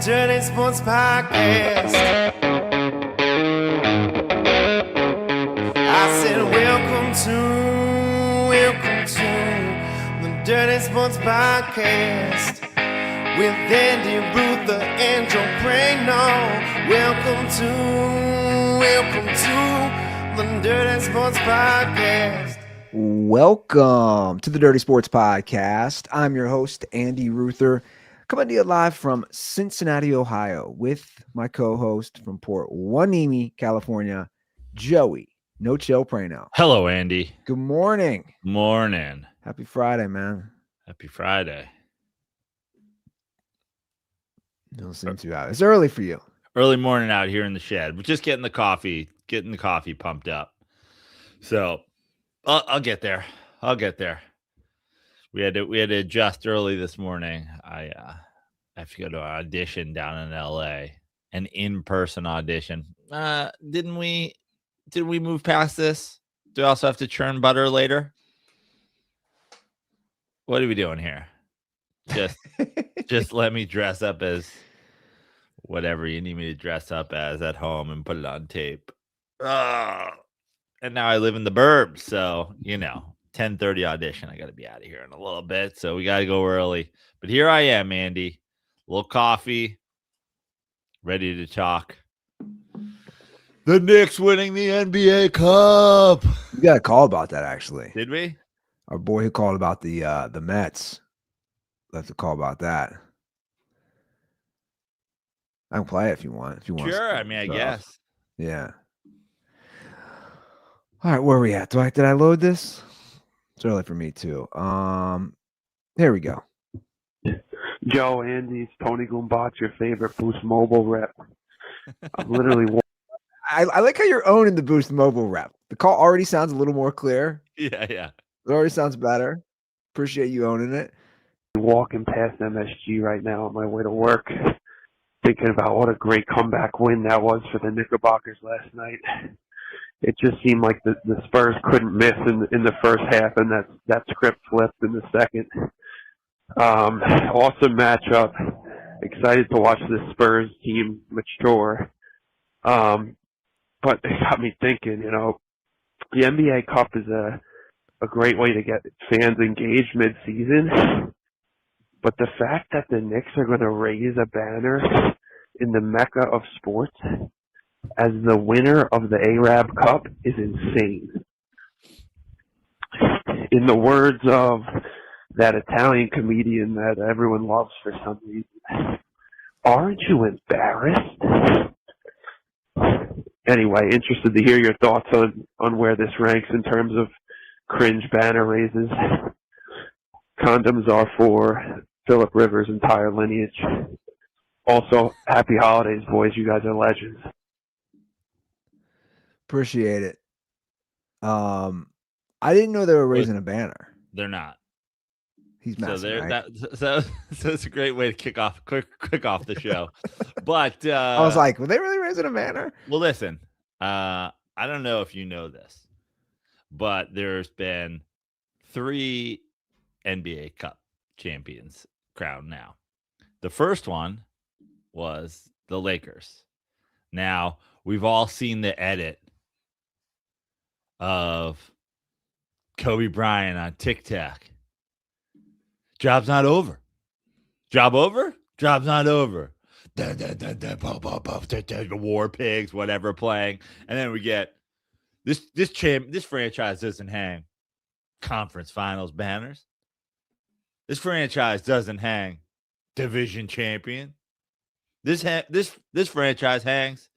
Dirty Sports Podcast. I said, welcome to the Dirty Sports Podcast with Andy Ruther and Joe Prano. Welcome to the Dirty Sports Podcast. Welcome to the Dirty Sports Podcast. I'm your host, Andy Ruther, coming to you live from Cincinnati, Ohio, with my co-host from Port Hueneme, California, Joey No Chill Prano. Hello, Andy. Good morning. Morning. Happy Friday, man. Happy Friday. Don't seem too out. It's early for you. Early morning out here in the shed. We're just getting the coffee pumped up. So I'll get there. We had to adjust early this morning. I have to go to an audition down in LA, an in-person audition. Did we move past this? Do we also have to churn butter later? What are we doing here? Just let me dress up as whatever you need me to dress up as at home and put it on tape. And now I live in the burbs, so 10:30 audition. I got to be out of here in a little bit, so we got to go early. But here I am, Andy. A little coffee, ready to talk. The Knicks winning the NBA Cup. We got a call about that, actually. Did we? Our boy who called about the Mets left a call about that. I can play it if you want. Sure. I mean, I guess. Yeah. All right, where are we at? Did I load this? It's early for me too. Here we go. Joe, Andy, it's Tony Goombat's your favorite Boost Mobile rep. I'm literally. I like how you're owning the Boost Mobile rep. The call already sounds a little more clear. Yeah. It already sounds better. Appreciate you owning it. Walking past MSG right now on my way to work, thinking about what a great comeback win that was for the Knickerbockers last night. It just seemed like the Spurs couldn't miss in the first half, and that script flipped in the second. Awesome matchup. Excited to watch this Spurs team mature. But it got me thinking, the NBA Cup is a great way to get fans engaged mid-season. But the fact that the Knicks are going to raise a banner in the mecca of sports as the winner of the Arab Cup is insane. In the words of that Italian comedian that everyone loves for some reason, aren't you embarrassed? Anyway, interested to hear your thoughts on where this ranks in terms of cringe banner raises. Condoms are for Phillip Rivers' entire lineage. Also, happy holidays, boys. You guys are legends. Appreciate it. I didn't know they were raising a banner. They're not. He's messing, right? So it's a great way to kick off the show. But I was like, were they really raising a banner? Well, listen, I don't know if you know this, but there's been 3 NBA Cup champions crowned now. The first one was the Lakers. Now, we've all seen the edit of Kobe Bryant on TikTok. Job's not over. Job over? Job's not over. War pigs, whatever, playing. And then we get this franchise doesn't hang conference finals banners. This franchise doesn't hang division champion. This franchise hangs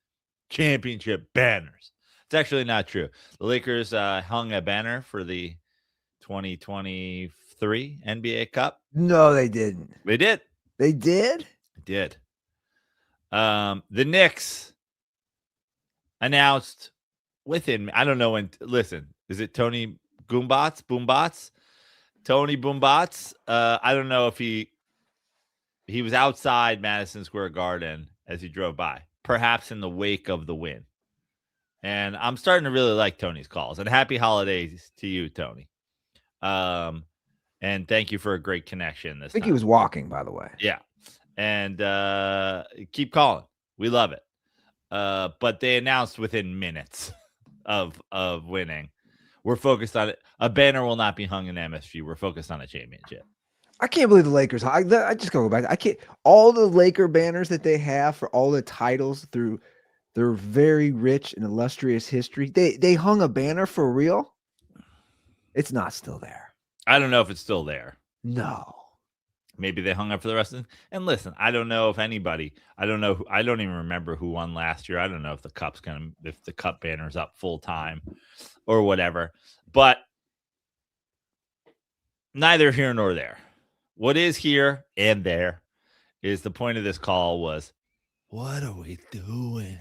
championship banners. It's actually not true. The Lakers hung a banner for the 2023 NBA Cup. No, they didn't. They did. They did? They did. The Knicks announced I don't know when. Listen, is it Tony Boombots? Tony Boombots. I don't know if he was outside Madison Square Garden as he drove by, perhaps in the wake of the win. And I'm starting to really like Tony's calls. And happy holidays to you, Tony. And thank you for a great connection this time. I think he was walking, by the way. Yeah. and keep calling. We love it. But they announced within minutes of winning, we're focused on it. A banner will not be hung in MSG. We're focused on a championship. I can't believe the Lakers. I just gotta go back. I can't. All the Laker banners that they have for all the titles through their very rich and illustrious history. They hung a banner for real. It's not still there. I don't know if it's still there. No. Maybe they hung up for the rest of it. And listen, I don't know if anybody. I don't know. I don't even remember who won last year. I don't know if if the cup banner's up full time or whatever. But neither here nor there. What is here and there is the point of this call was, what are we doing?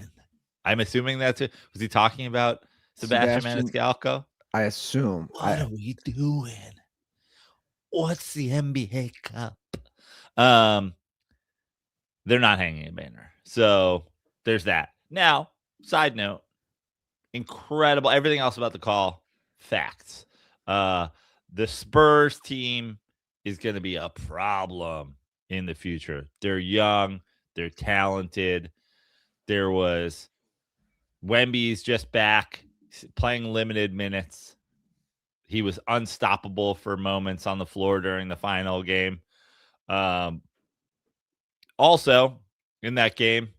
I'm assuming that's it. Was he talking about Sebastian Maniscalco? I assume. What are we doing? What's the NBA Cup? They're not hanging a banner. So there's that. Now, side note, incredible. Everything else about the call, facts. The Spurs team is going to be a problem in the future. They're young. They're talented. There was Wemby's just back playing limited minutes. He was unstoppable for moments on the floor during the final game. Also, in that game,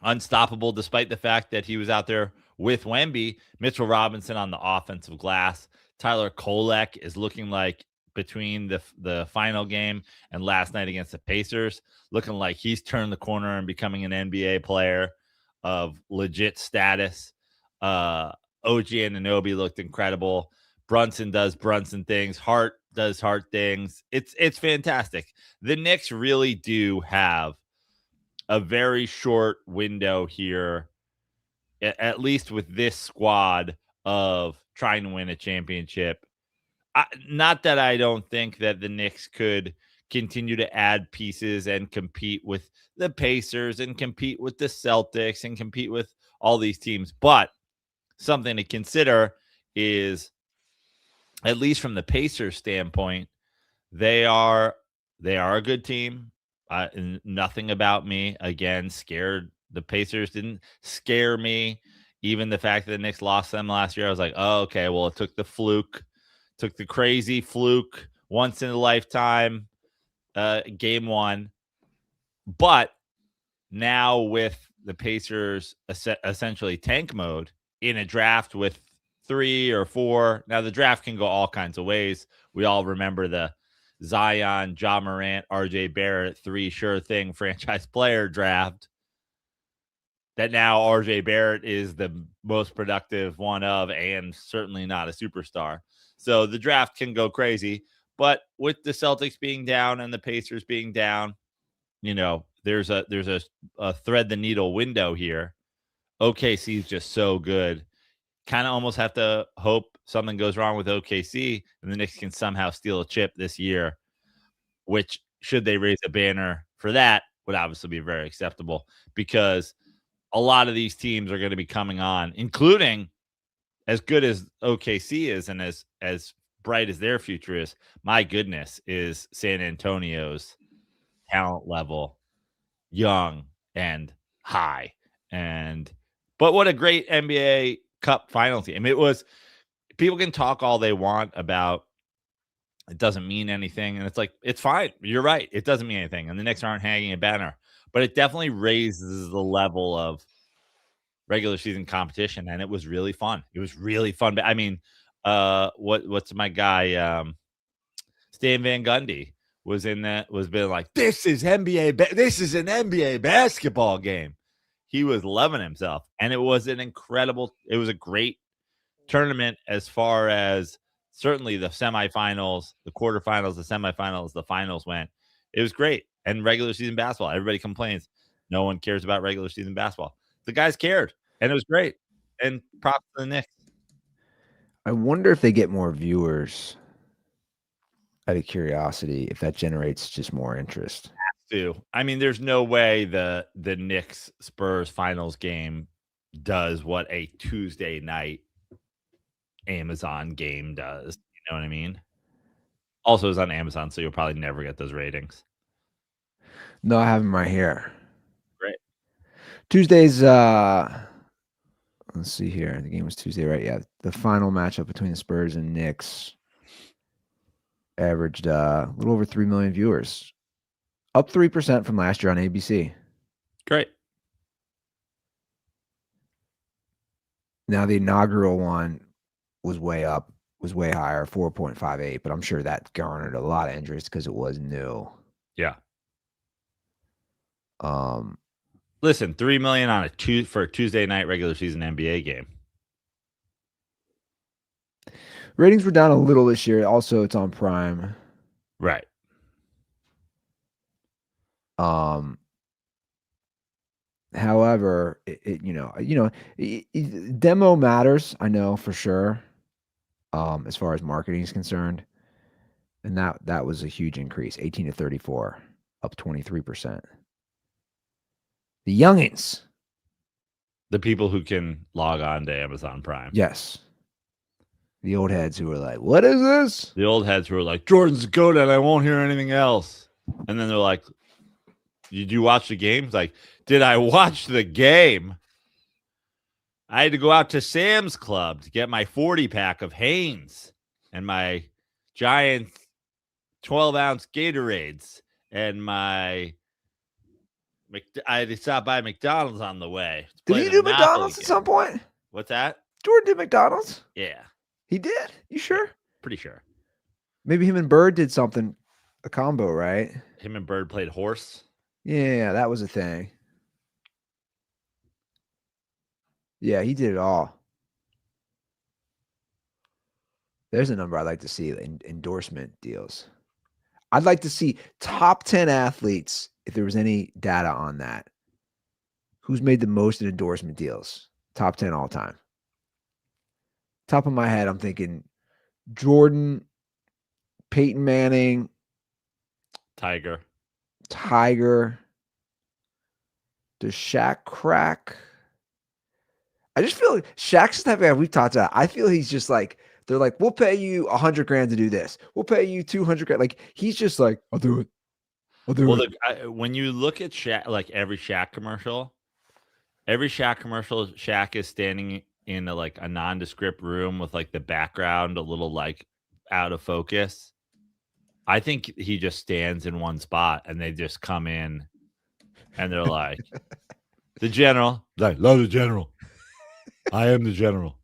unstoppable despite the fact that he was out there with Wemby. Mitchell Robinson on the offensive glass. Tyler Kolek is looking like, between the final game and last night against the Pacers, looking like he's turned the corner and becoming an NBA player of legit status. OG Anunoby looked incredible. Brunson does Brunson things. Hart does Hart things. It's fantastic. The Knicks really do have a very short window here, at least with this squad, of trying to win a championship. Not that I don't think that the Knicks could continue to add pieces and compete with the Pacers and compete with the Celtics and compete with all these teams. But something to consider is, at least from the Pacers standpoint, they are a good team. Nothing about me, again, scared. The Pacers didn't scare me. Even the fact that the Knicks lost them last year, I was like, oh, okay, well, it took the crazy fluke, once in a lifetime game one. But now with the Pacers essentially tank mode in a draft with 3 or 4. Now the draft can go all kinds of ways. We all remember the Zion, Ja Morant, RJ Barrett 3 sure thing franchise player draft. That now RJ Barrett is the most productive one of, and certainly not a superstar. So the draft can go crazy. But with the Celtics being down and the Pacers being down, there's a thread the needle window here. OKC is just so good. Kind of almost have to hope something goes wrong with OKC and the Knicks can somehow steal a chip this year, which, should they raise a banner for that, would obviously be very acceptable, because a lot of these teams are going to be coming on, including, as good as OKC is and as bright as their future is, my goodness, is San Antonio's talent level young and high. But what a great NBA Cup final team. It was, people can talk all they want about it doesn't mean anything. And it's like, it's fine. You're right. It doesn't mean anything. And the Knicks aren't hanging a banner. But it definitely raises the level of regular season competition. And it was really fun. It was really fun. But I mean, what's my guy, Stan Van Gundy was in that, was been like, this is an NBA basketball game. He was loving himself. And it was a great tournament as far as certainly the semifinals, the quarterfinals, the semifinals, the finals went. It was great. And regular season basketball, everybody complains no one cares about regular season basketball. The guys cared, and it was great. And props to the Knicks. I wonder if they get more viewers, out of curiosity, if that generates just more interest. I mean, there's no way the Knicks Spurs finals game does what a Tuesday night Amazon game does. You know what I mean? Also, it's on Amazon, so you'll probably never get those ratings. No, I have him right here. Great. Tuesday's let's see here. The game was Tuesday, right? Yeah. The final matchup between the Spurs and Knicks averaged a little over 3 million viewers. Up 3% from last year on ABC. Great. Now the inaugural one was way up, was way higher, 4.58, but I'm sure that garnered a lot of interest because it was new. Yeah. Um Listen, $3 million on for a Tuesday night regular season NBA game. Ratings were down a little this year. Also, it's on Prime. Right. However, demo matters. I know for sure. As far as marketing is concerned, and that was a huge increase, 18 to 34, up 23%. The youngins, The people who can log on to Amazon Prime. yes. The old heads who were like, "What is this?" The old heads who were like, Jordan's good and I won't hear anything else. And then they're like, did you watch the game? It's like, did I watch the game? I had to go out to Sam's Club to get my 40-pack of Hanes and my giant 12-ounce Gatorades and I had to stop by McDonald's on the way. Did he do McDonald's at some point? What's that? Jordan did McDonald's. Yeah, He did. You sure? pretty sure. Maybe him and Bird did something, a combo, right? Him and Bird played horse. Yeah, that was a thing. Yeah, he did it all. There's a number I'd like to see in endorsement deals. I'd like to see top 10 athletes, if there was any data on that. Who's made the most in endorsement deals? Top 10 all time. Top of my head, I'm thinking Jordan, Peyton Manning, Tiger. Does Shaq crack? I just feel like Shaq's the type of guy we've talked about. I feel he's just like, they're like, we'll pay you $100,000 to do this. We'll pay you $200,000. Like, he's just like, I'll do it. Well, when you look at Shaq, like every Shaq commercial, Shaq is standing in a nondescript room with like the background a little like out of focus. I think he just stands in one spot and they just come in and they're like, the general. Like, love the general. I am the general.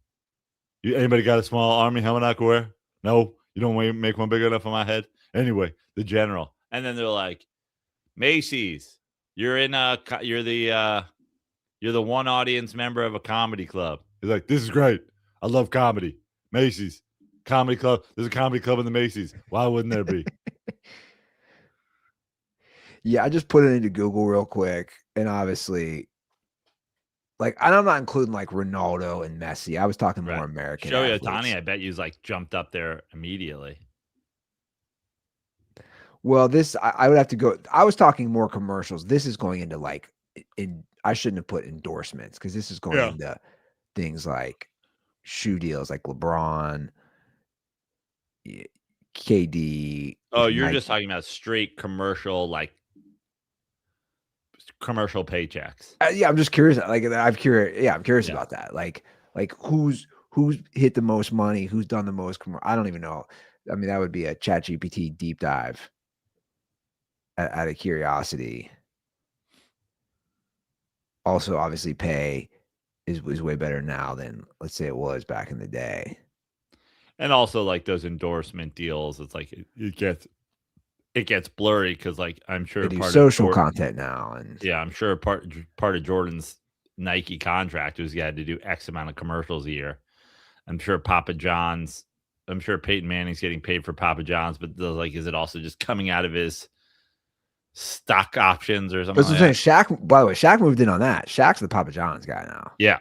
Anybody got a small army helmet I can wear? No, you don't make one big enough for my head. Anyway, the general. And then they're like, Macy's, you're the one audience member of a comedy club. He's like, this is great. I love comedy. Macy's, comedy club. There's a comedy club in the Macy's. Why wouldn't there be? Yeah, I just put it into Google real quick. And obviously, and I'm not including like Ronaldo and Messi. I was talking more American. Shohei athletes. Ohtani, I bet you's like jumped up there immediately. Well, I would have to go. I was talking more commercials. This is going into I shouldn't have put endorsements because this is going into things like shoe deals, like LeBron, KD. Oh, you're just talking about straight commercial, like commercial paychecks. Yeah, I'm just curious. I'm curious. Yeah, I'm curious about that. Like who's hit the most money? Who's done the most? I don't even know. I mean, that would be a ChatGPT deep dive. Out of curiosity. Also, obviously, pay is way better now than, let's say, it was back in the day. And also, like those endorsement deals, it's like it gets blurry because, like, I'm sure they do social content now, and I'm sure part of Jordan's Nike contract was he had to do X amount of commercials a year. I'm sure Peyton Manning's getting paid for Papa John's, but is it also just coming out of his stock options or something? That's what I'm saying. Shaq, by the way, Shaq moved in on that. Shaq's the Papa John's guy now. Yeah.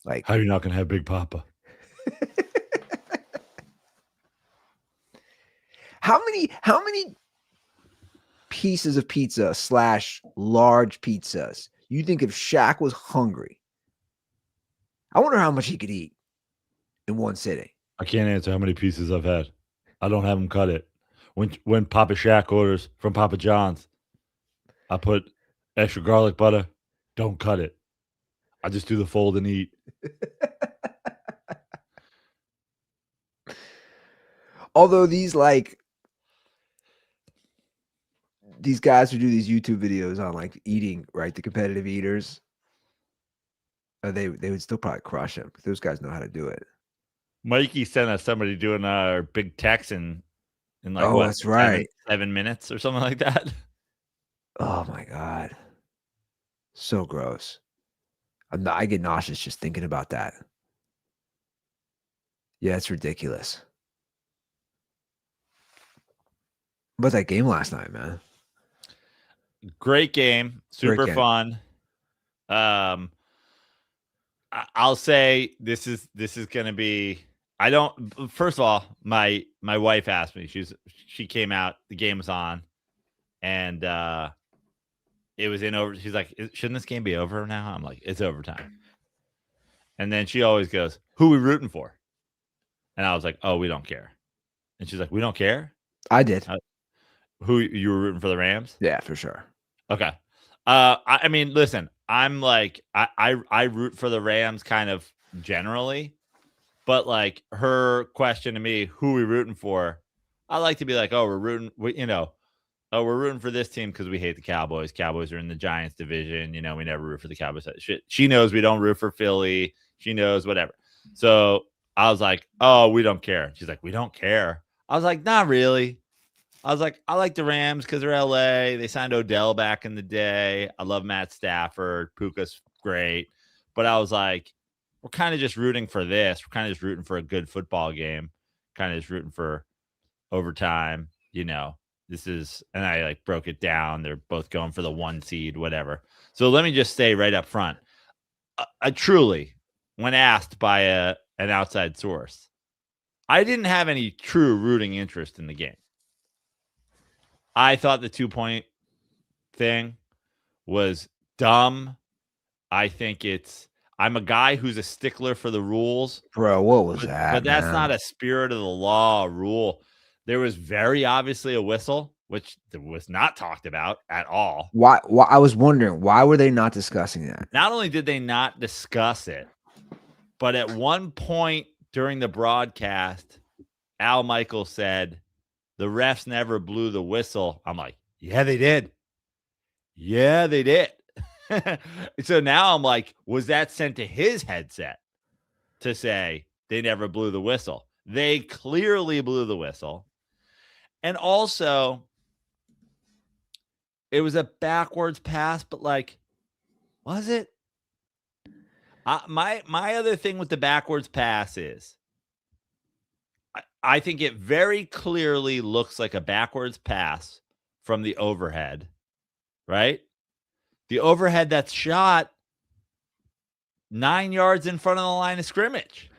Like, how are you not going to have Big Papa? How many pieces of pizza / large pizzas you think if Shaq was hungry? I wonder how much he could eat in one sitting. I can't answer how many pieces I've had. I don't have him cut it. When Papa Shaq orders from Papa John's, I put extra garlic butter. Don't cut it. I just do the fold and eat. Although these guys who do these YouTube videos on like eating, right? The competitive eaters, they would still probably crush him. Those guys know how to do it. Mikey sent us somebody doing our big Texan in like Oh, that's right. 7 minutes or something like that. Oh my God. So gross. I get nauseous just thinking about that. Yeah, it's ridiculous. What about that game last night, man? Great game, super fun. I'll say this is going to be. I don't. First of all, my wife asked me. She came out. The game was on, and it was in over. She's like, "Shouldn't this game be over now?" I'm like, "It's overtime." And then she always goes, "Who we rooting for?" And I was like, "Oh, we don't care." And she's like, "We don't care." I did. Who you were rooting for? The Rams? Yeah, for sure. Okay. I mean, listen, I'm like, I root for the Rams kind of generally, but like her question to me, who we rooting for? I like to be like, oh, we're rooting for this team because we hate the Cowboys. Cowboys are in the Giants division. You know, we never root for the Cowboys. She knows we don't root for Philly. She knows whatever. So I was like, oh, we don't care. She's like, we don't care. I was like, not really. I was like, I like the Rams because they're LA. They signed Odell back in the day. I love Matt Stafford. Puka's great. But I was like, we're kind of just rooting for this. We're kind of just rooting for a good football game. Kind of just rooting for overtime. You know, this is, and I like broke it down. They're both going for the 1 seed, whatever. So let me just say right up front, I truly, when asked by an outside source, I didn't have any true rooting interest in the game. I thought the 2-point thing was dumb. I think I'm a guy who's a stickler for the rules. Bro, what was that? But that's not a spirit of the law rule. There was very obviously a whistle, which was not talked about at all. Why? I was wondering, why were they not discussing that? Not only did they not discuss it, but at one point during the broadcast, Al Michaels said, the refs never blew the whistle. I'm like, yeah, they did. Yeah, they did. So now I'm like, was that sent to his headset to say they never blew the whistle? They clearly blew the whistle. And also, it was a backwards pass, but like, was it? My other thing with the backwards pass is, I think it very clearly looks like a backwards pass from the overhead, right? The overhead that's shot 9 yards in front of the line of scrimmage.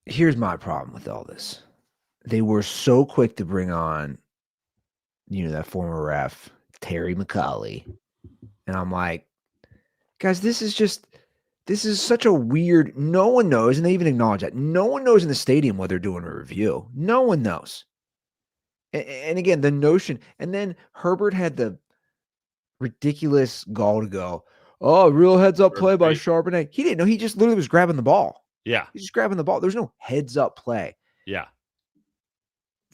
Here's my problem with all this. They were so quick to bring on, that former ref, Terry McCauley. And I'm like, guys, this is such a weird, no one knows, and they even acknowledge that. No one knows in the stadium what they're doing a review. No one knows. And again, the notion, and then Herbert had the ridiculous gall to go, oh, real heads up play by Charbonnet. He didn't know. He just literally was grabbing the ball. Yeah. He's just grabbing the ball. There's no heads up play. Yeah.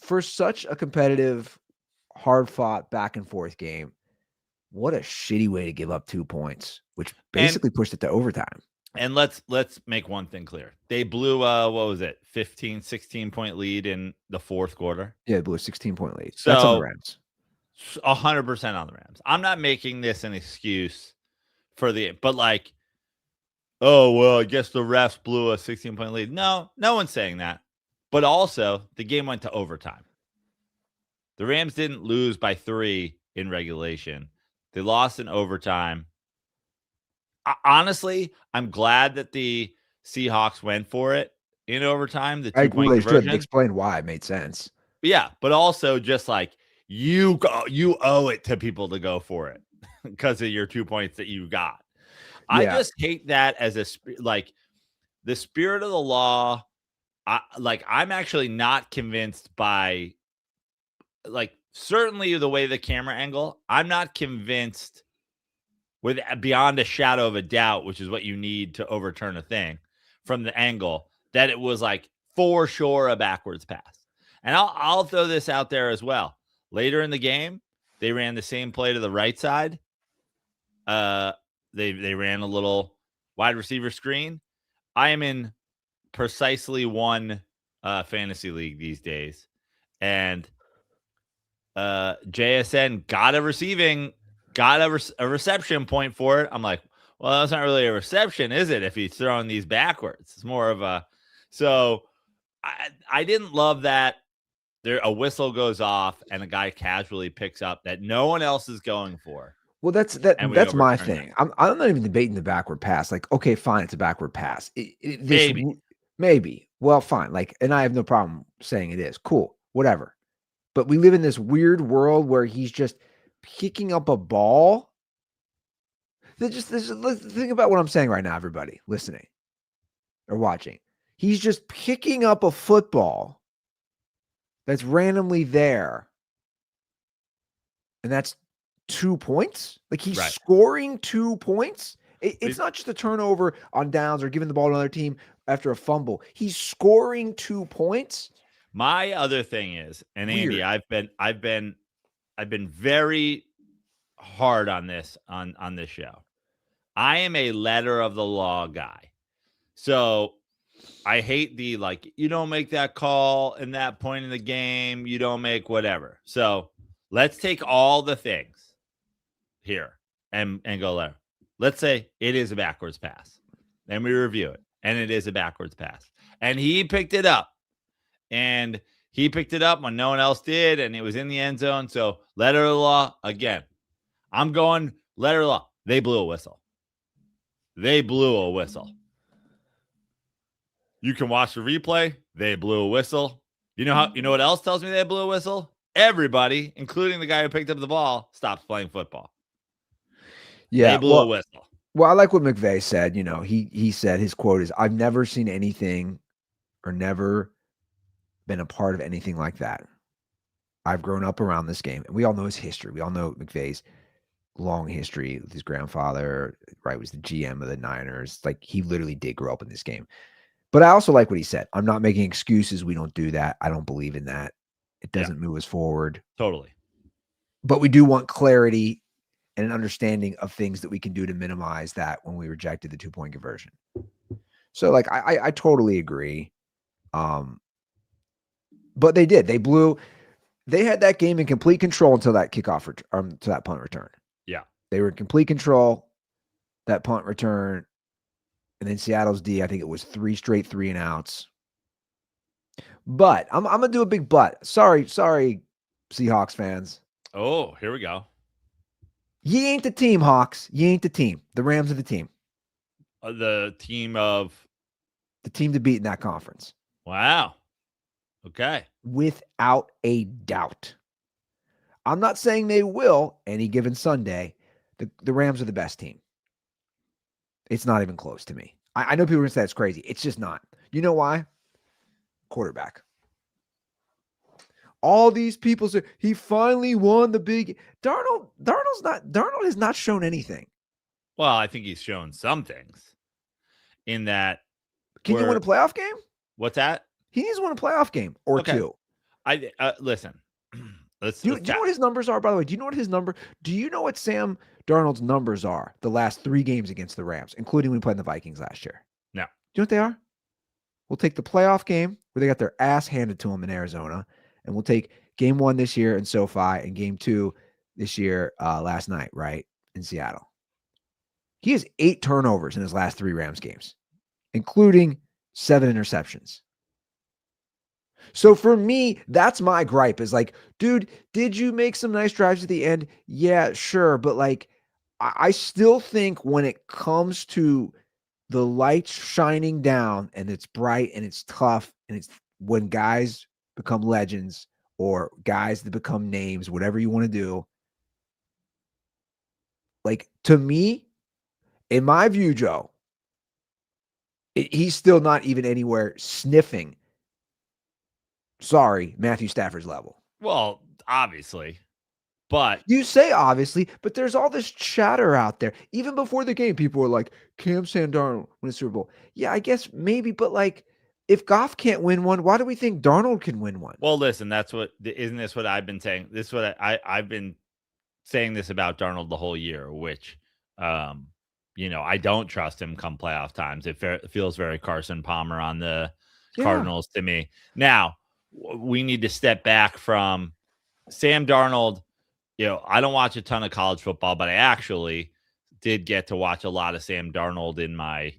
For such a competitive, hard fought back and forth game, what a shitty way to give up 2 points, which basically pushed it to overtime. And let's make one thing clear. They blew what was it? 16 point lead in the fourth quarter. Yeah, they blew a 16-point lead. So that's on the Rams. 100% on the Rams. I'm not making this an excuse but like, oh, well, I guess the refs blew a 16-point lead. No one's saying that. But also, the game went to overtime. The Rams didn't lose by 3 in regulation. They lost in overtime. Honestly, I'm glad that the Seahawks went for it in overtime. The 2-point conversion. Explain why it made sense. Yeah, but also just like you owe it to people to go for it because of your 2 points that you got. Yeah. I just hate that as the spirit of the law. I'm actually not convinced by certainly the way the camera angle, I'm not convinced with beyond a shadow of a doubt, which is what you need to overturn a thing from the angle, that it was like for sure a backwards pass. And I'll throw this out there as well. Later in the game, they ran the same play to the right side. They ran a little wide receiver screen. I am in precisely one fantasy league these days, and JSN got a reception point for it. I'm like, well, that's not really a reception, is it? If he's throwing these backwards, it's more of a. So I didn't love that. There, a whistle goes off and a guy casually picks up that no one else is going for. Well, that's my thing. I'm not even debating the backward pass. Like, okay, fine, it's a backward pass. Maybe. Well, fine. Like, and I have no problem saying it is. Cool, whatever. But we live in this weird world where he's just picking up a ball. Let's think about what I'm saying right now, everybody listening or watching. He's just picking up a football that's randomly there. And that's 2 points. Like he's scoring 2 points. It's not just a turnover on downs or giving the ball to another team after a fumble. He's scoring 2 points. My other thing is, and Andy, I've been very hard on this on this show. I am a letter of the law guy. So I hate the you don't make that call in that point in the game, you don't make whatever. So let's take all the things here and go there. Let's say it is a backwards pass. Then we review it, and it is a backwards pass. And he picked it up. And he picked it up when no one else did, and it was in the end zone. So letter of the law, again. I'm going letter of the law. They blew a whistle. You can watch the replay. They blew a whistle. You know what else tells me they blew a whistle? Everybody, including the guy who picked up the ball, stops playing football. Yeah, they blew a whistle. Well, I like what McVay said. You know, he said his quote is, "I've never seen anything or never been a part of anything like that. I've grown up around this game." And we all know his history. We all know McVay's long history with his grandfather, right? Was the GM of the Niners. Like he literally did grow up in this game. But I also like what he said. I'm not making excuses. We don't do that. I don't believe in that. It doesn't move us forward. Totally. But we do want clarity and an understanding of things that we can do to minimize that when we rejected the 2-point conversion. So like, I totally agree. But they did. They had that game in complete control until that kickoff, to that punt return. Yeah. They were in complete control, that punt return. And then Seattle's D, I think it was 3 straight 3-and-outs. But I'm going to do a big but. Sorry, Seahawks fans. Oh, here we go. Ye ain't the team, Hawks. Ye ain't the team. The Rams are the team. The team of? The team to beat in that conference. Wow. Okay. Without a doubt. I'm not saying they will any given Sunday. The Rams are the best team. It's not even close to me. I know people are going to say it's crazy. It's just not. You know why? Quarterback. All these people say he finally won the big. Darnold has not shown anything. Well, I think he's shown some things in that. Can you win a playoff game? What's that? He needs to win a playoff game or two. Listen. Do you know what his numbers are, by the way? Do you know what his number? Do you know what Sam Darnold's numbers are the last 3 games against the Rams, including when we played the Vikings last year? No. Do you know what they are? We'll take the playoff game where they got their ass handed to them in Arizona, and we'll take game 1 this year in SoFi and game 2 this year last night, right, in Seattle. He has 8 turnovers in his last 3 Rams games, including 7 interceptions. So for me, that's my gripe is like, dude, did you make some nice drives at the end? Yeah, sure. But like, I still think when it comes to the lights shining down and it's bright and it's tough and it's when guys become legends or guys that become names, whatever you want to do. Like to me, in my view, Joe, he's still not even anywhere sniffing. Sorry, Matthew Stafford's level. Well, obviously, but You say obviously, but there's all this chatter out there. Even before the game, people were like, Cam Darnold win a Super Bowl. Yeah, I guess maybe, but like, if Goff can't win one, why do we think Darnold can win one? well, listen, isn't this what I've been saying? This is what I've been saying this about Darnold the whole year, which, I don't trust him come playoff times. It feels very Carson Palmer on the Cardinals to me. Now, we need to step back from Sam Darnold. I don't watch a ton of college football, but I actually did get to watch a lot of Sam Darnold in my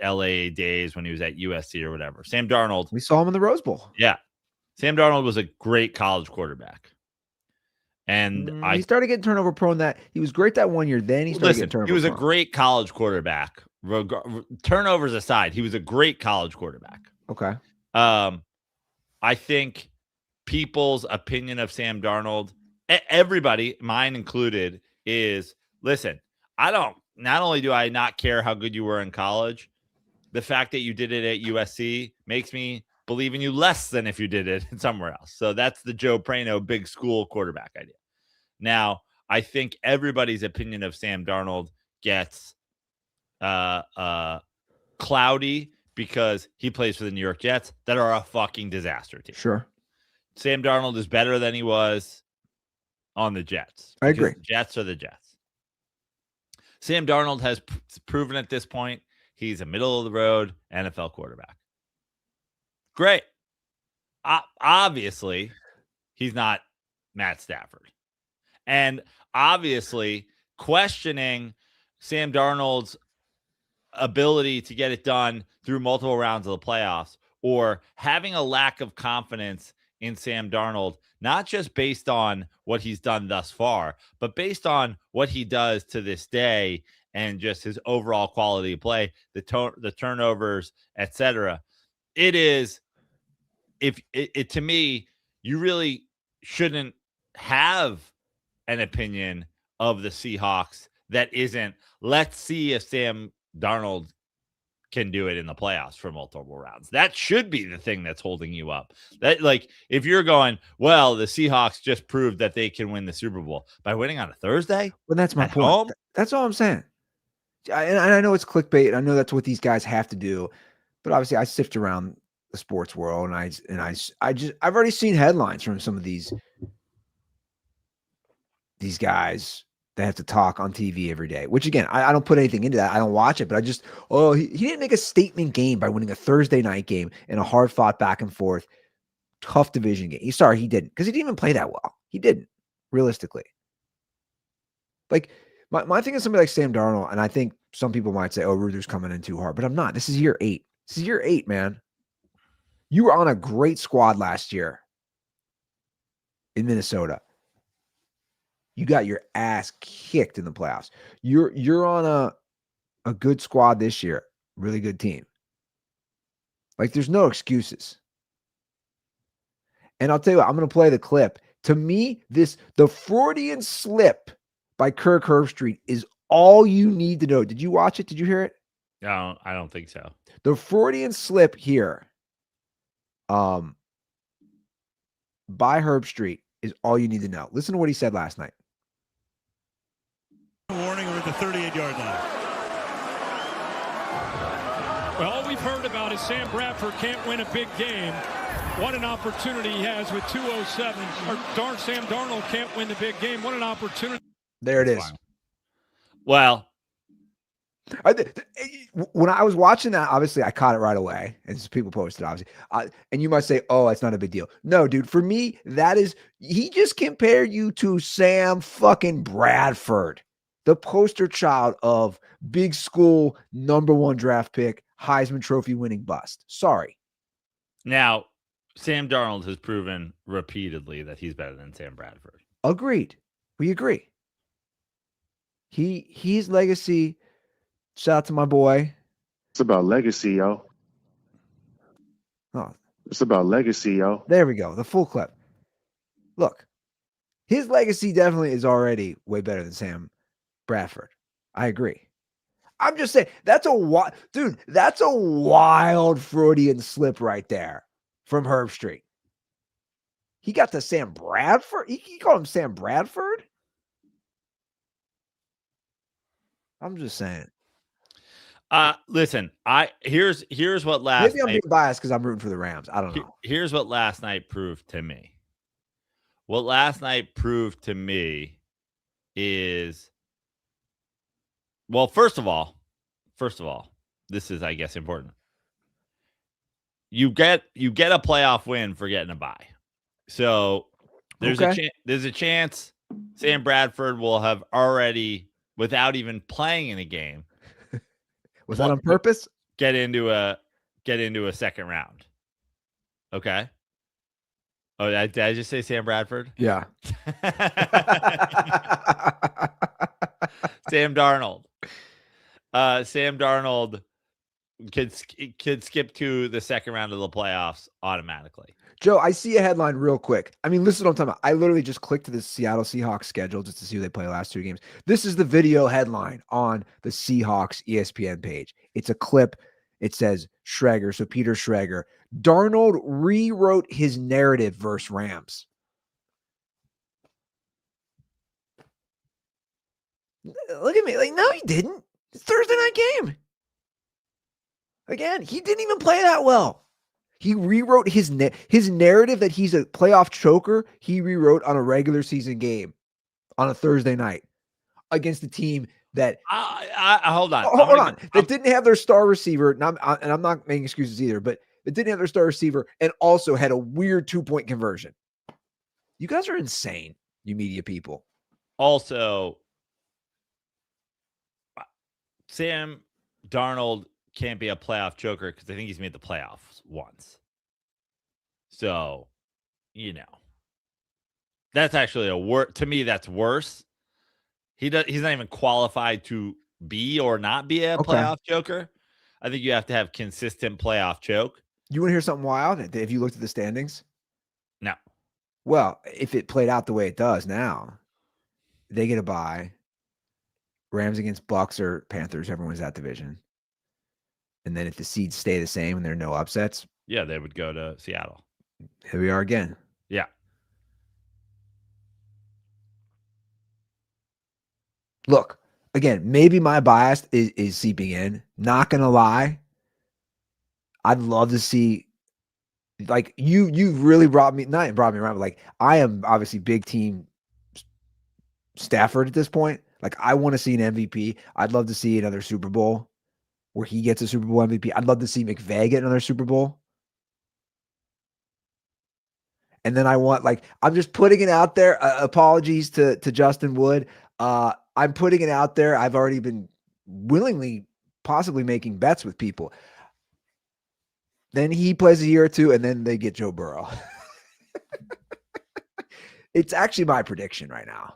LA days when he was at USC or whatever. Sam Darnold. We saw him in the Rose Bowl. Yeah. Sam Darnold was a great college quarterback. And he started getting turnover prone that he was great that one year. Then he started getting turnover he was prone. A great college quarterback. Turnovers aside, he was a great college quarterback. Okay. I think people's opinion of Sam Darnold, everybody, mine included, is listen, not only do I not care how good you were in college, the fact that you did it at USC makes me believe in you less than if you did it somewhere else. So that's the Joe Prano big school quarterback idea. Now, I think everybody's opinion of Sam Darnold gets cloudy because he plays for the New York Jets that are a fucking disaster team. Sure. Sam Darnold is better than he was on the Jets. I agree. The Jets are the Jets. Sam Darnold has proven at this point he's a middle-of-the-road NFL quarterback. Great. Obviously, he's not Matt Stafford. And obviously, questioning Sam Darnold's ability to get it done through multiple rounds of the playoffs, or having a lack of confidence in Sam Darnold, not just based on what he's done thus far, but based on what he does to this day and just his overall quality of play, the turnovers, etc. It is, to me, you really shouldn't have an opinion of the Seahawks that isn't, let's see if Sam Darnold can do it in the playoffs for multiple rounds. That should be the thing that's holding you up. That, like, if you're going, well, the Seahawks just proved that they can win the Super Bowl by winning on a Thursday. Well, that's my point. Home? That's all I'm saying. And I know it's clickbait. I know that's what these guys have to do, but obviously I sift around the sports world, and I've already seen headlines from some of these guys that have to talk on TV every day, which again, I don't put anything into that. I don't watch it, but he didn't make a statement game by winning a Thursday night game in a hard fought back and forth, tough division game. He didn't, because he didn't even play that well. He didn't, realistically. Like, my thing is somebody like Sam Darnold, and I think some people might say, oh, Ruther's coming in too hard, but I'm not. This is year 8. This is year 8, man. You were on a great squad last year in Minnesota. You got your ass kicked in the playoffs. You're on a good squad this year. Really good team. Like, there's no excuses. And I'll tell you what, I'm going to play the clip. To me, the Freudian slip by Kirk Herbstreit is all you need to know. Did you watch it? Did you hear it? No, I don't think so. The Freudian slip here by Herbstreit is all you need to know. Listen to what he said last night. Warning, we're at the 38-yard line. Well, all we've heard about is Sam Bradford can't win a big game. What an opportunity he has with 2:07. Sam Darnold can't win the big game. What an opportunity. There it is. Well, when I was watching that, obviously I caught it right away, and people posted, obviously. And you might say, "Oh, it's not a big deal." No, dude. For me, he just compared you to Sam fucking Bradford, the poster child of big school #1 draft pick, Heisman Trophy winning bust. Sorry. Now, Sam Darnold has proven repeatedly that he's better than Sam Bradford. Agreed. We agree. His legacy. Shout out to my boy. It's about legacy, yo. Oh, it's about legacy, yo. There we go. The full clip. Look, his legacy definitely is already way better than Sam Bradford. I agree. I'm just saying that's a wild Freudian slip right there from Herbstreit. He got to Sam Bradford. He called him Sam Bradford. I'm just saying. Listen, here's what last Maybe I'm night being biased because I'm rooting for the Rams. I don't know. here's what last night proved to me. What last night proved to me is, well, first of all, this is, I guess, important. You get a playoff win for getting a bye. So there's a chance Sam Bradford will have already, without even playing in a game, Was that on purpose? get into a second round. Okay. Oh, did I just say Sam Bradford? Yeah. Sam Darnold. Sam Darnold could skip to the second round of the playoffs automatically. Joe, I see a headline real quick. I mean, listen to what I'm talking about. I literally just clicked to the Seattle Seahawks schedule just to see who they play the last 2 games. This is the video headline on the Seahawks ESPN page. It's a clip. It says Schrager, so Peter Schrager. Darnold rewrote his narrative versus Rams. Look at me. Like, no, he didn't. It's Thursday night game. Again, he didn't even play that well. He rewrote his narrative that he's a playoff choker. He rewrote on a regular season game on a Thursday night against a team that hold on. hold on. That didn't have their star receiver. And I'm not making excuses either, but it didn't have their star receiver and also had a weird 2-point conversion. You guys are insane, you media people. Also, Sam Darnold can't be a playoff choker because I think he's made the playoffs once. So, that's actually to me, that's worse. He's not even qualified to be or not be a playoff choker. I think you have to have consistent playoff choke. You want to hear something wild? Have you looked at the standings? No. Well, if it played out the way it does now, they get a bye. Rams against Bucks or Panthers, everyone's that division. And then if the seeds stay the same and there are no upsets, yeah, they would go to Seattle. Here we are again. Yeah. Look, again, maybe my bias is seeping in. Not gonna lie. I'd love to see, like, you really brought me around, but like, I am obviously big team Stafford at this point. Like, I want to see an MVP. I'd love to see another Super Bowl where he gets a Super Bowl MVP. I'd love to see McVay get another Super Bowl. And then I want, like, I'm just putting it out there. Apologies to Justin Wood. I'm putting it out there. I've already been willingly possibly making bets with people. Then he plays a year or two, and then they get Joe Burrow. It's actually my prediction right now.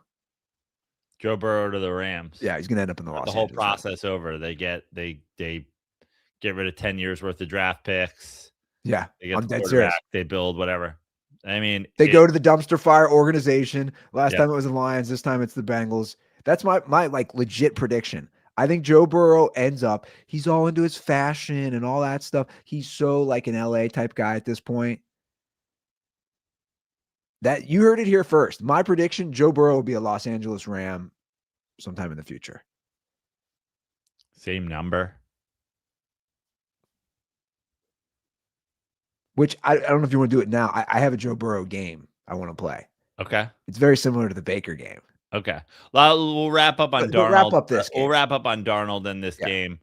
Joe Burrow to the Rams. Yeah, he's going to end up in the whole Angeles process Rams. Over. They get rid of 10 years worth of draft picks. Yeah, they get I'm dead serious. They build whatever. I mean, they go to the dumpster fire organization. Last time it was the Lions. This time it's the Bengals. That's my like legit prediction. I think Joe Burrow ends up, he's all into his fashion and all that stuff. He's so like an LA type guy at this point. That you heard it here first. My prediction, Joe Burrow will be a Los Angeles Ram sometime in the future. Same number. Which I don't know if you want to do it now. I have a Joe Burrow game I want to play. Okay. It's very similar to the Baker game. Okay. We'll wrap up on Darnold. Wrap up this game. We'll wrap up on Darnold in this game.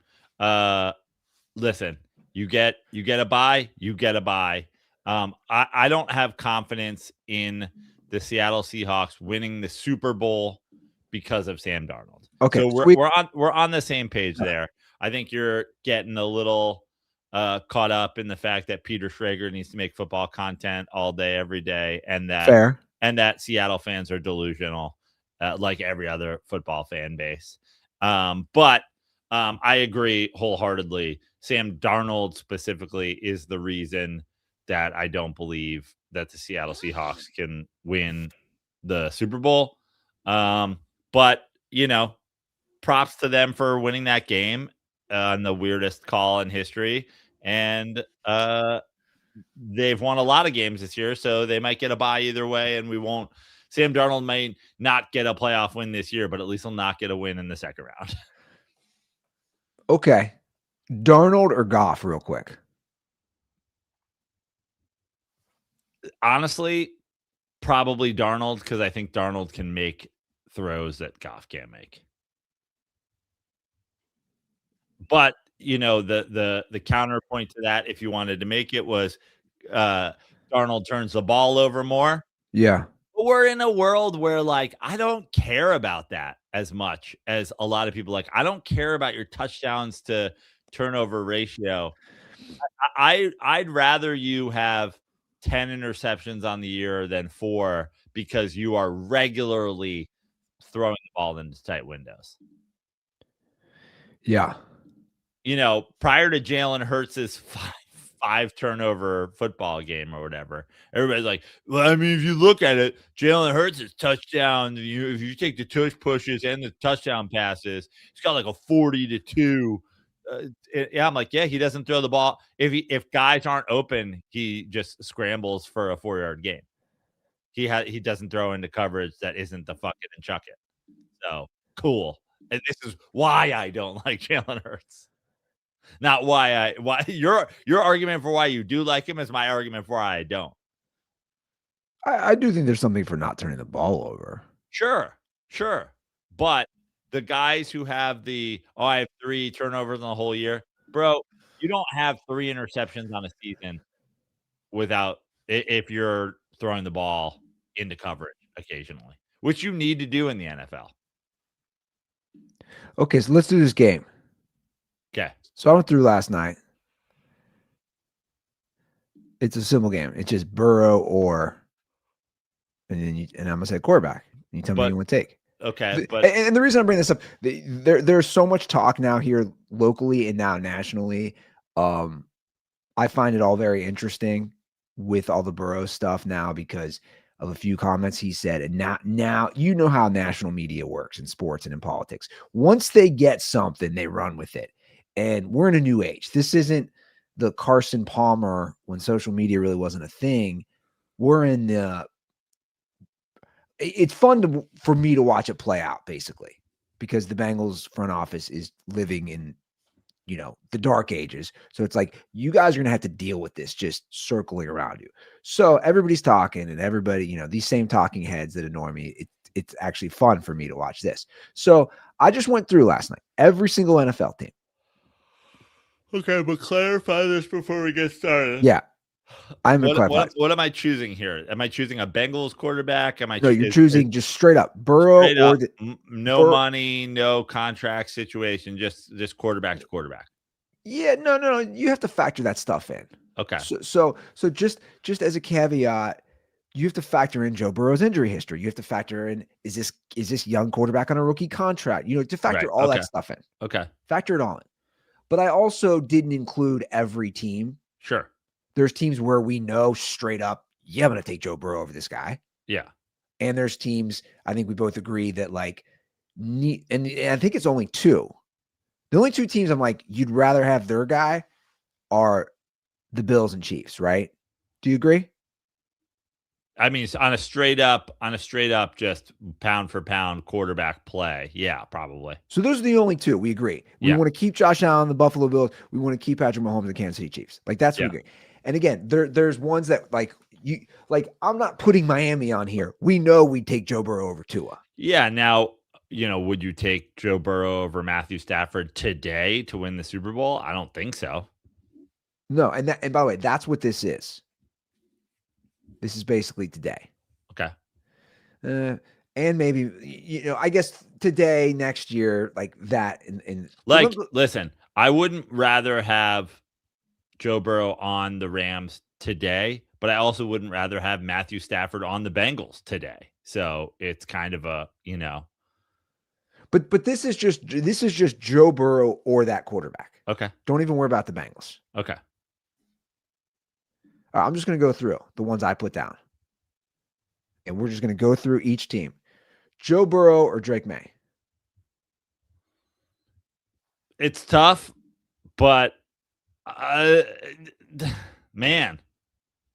Listen, you get a bye, you get a bye. I don't have confidence in the Seattle Seahawks winning the Super Bowl because of Sam Darnold. Okay. So we're on the same page there. I think you're getting a little caught up in the fact that Peter Schrager needs to make football content all day, every day, and that Seattle fans are delusional, like every other football fan base. But I agree wholeheartedly. Sam Darnold specifically is the reason that I don't believe that the Seattle Seahawks can win the Super Bowl. But, props to them for winning that game on the weirdest call in history. And they've won a lot of games this year, so they might get a bye either way, and we won't. Sam Darnold may not get a playoff win this year, but at least he'll not get a win in the second round. Okay. Darnold or Goff, real quick. Honestly, probably Darnold, because I think Darnold can make throws that Goff can't make. But the counterpoint to that, if you wanted to make it, was Darnold turns the ball over more. Yeah. But we're in a world where, like, I don't care about that as much as a lot of people. Like, I don't care about your touchdowns to turnover ratio. I'd rather you have 10 interceptions on the year than 4 because you are regularly throwing the ball into tight windows. Yeah. Prior to Jalen Hurts' five turnover football game or whatever, everybody's like, well, I mean, if you look at it, Jalen Hurts' touchdown, if you take the tush pushes and the touchdown passes, he's got like a 40-2. Yeah, I'm like, yeah, he doesn't throw the ball. If guys aren't open, he just scrambles for a 4-yard gain. He doesn't throw into coverage that isn't the fuck it and chuck it. So cool. And this is why I don't like Jalen Hurts. Not why your argument for why you do like him is my argument for why I don't. I do think there's something for not turning the ball over. Sure. But the guys who have I have 3 turnovers in the whole year, bro, you don't have 3 interceptions on a season if you're throwing the ball into coverage occasionally, which you need to do in the NFL. Okay, so let's do this game. Okay. So I went through last night. It's a simple game. It's just Burrow or, and I'm gonna say quarterback. You tell me you want to take. Okay, but and the reason I'm bringing this up, there's so much talk now here locally and now nationally. I find it all very interesting with all the Burrow stuff now because of a few comments he said. And now you know how national media works in sports and in politics. Once they get something, they run with it. And we're in a new age. This isn't the Carson Palmer when social media really wasn't a thing. We're in the it's fun for me to watch it play out, basically, because the Bengals front office is living in, the dark ages. So it's like, you guys are going to have to deal with this just circling around you. So everybody's talking and everybody, these same talking heads that annoy me, it's actually fun for me to watch this. So I just went through last night, every single NFL team. Okay, but clarify this before we get started. Yeah. What am I choosing here? Am I choosing a Bengals quarterback? No, you're choosing just straight up Burrow or money, no contract situation, just quarterback to quarterback. Yeah, no. You have to factor that stuff in. Okay. So just as a caveat, you have to factor in Joe Burrow's injury history. You have to factor in is this young quarterback on a rookie contract? To factor all that stuff in. Okay. Factor it all in. But I also didn't include every team. Sure. There's teams where we know straight up, yeah, I'm going to take Joe Burrow over this guy. Yeah. And there's teams, I think we both agree that and I think it's only 2. The only 2 teams I'm like, you'd rather have their guy are the Bills and Chiefs, right? Do you agree? I mean, on a straight up, just pound for pound quarterback play. Yeah, probably. So those are the only 2 we agree. We want to keep Josh Allen, the Buffalo Bills. We want to keep Patrick Mahomes, the Kansas City Chiefs. That's what we agree. And again, there's ones that I'm not putting Miami on here. We know we'd take Joe Burrow over Tua. Yeah. Now, would you take Joe Burrow over Matthew Stafford today to win the Super Bowl? I don't think so. No. And by the way, that's what this is. This is basically today. Okay. And maybe, I guess today, next year, like that. Listen, I wouldn't rather have Joe Burrow on the Rams today, but I also wouldn't rather have Matthew Stafford on the Bengals today. So it's kind of a, But this is just Joe Burrow or that quarterback. Okay. Don't even worry about the Bengals. Okay. All right, I'm just going to go through the ones I put down. And we're just going to go through each team. Joe Burrow or Drake May? It's tough, but man,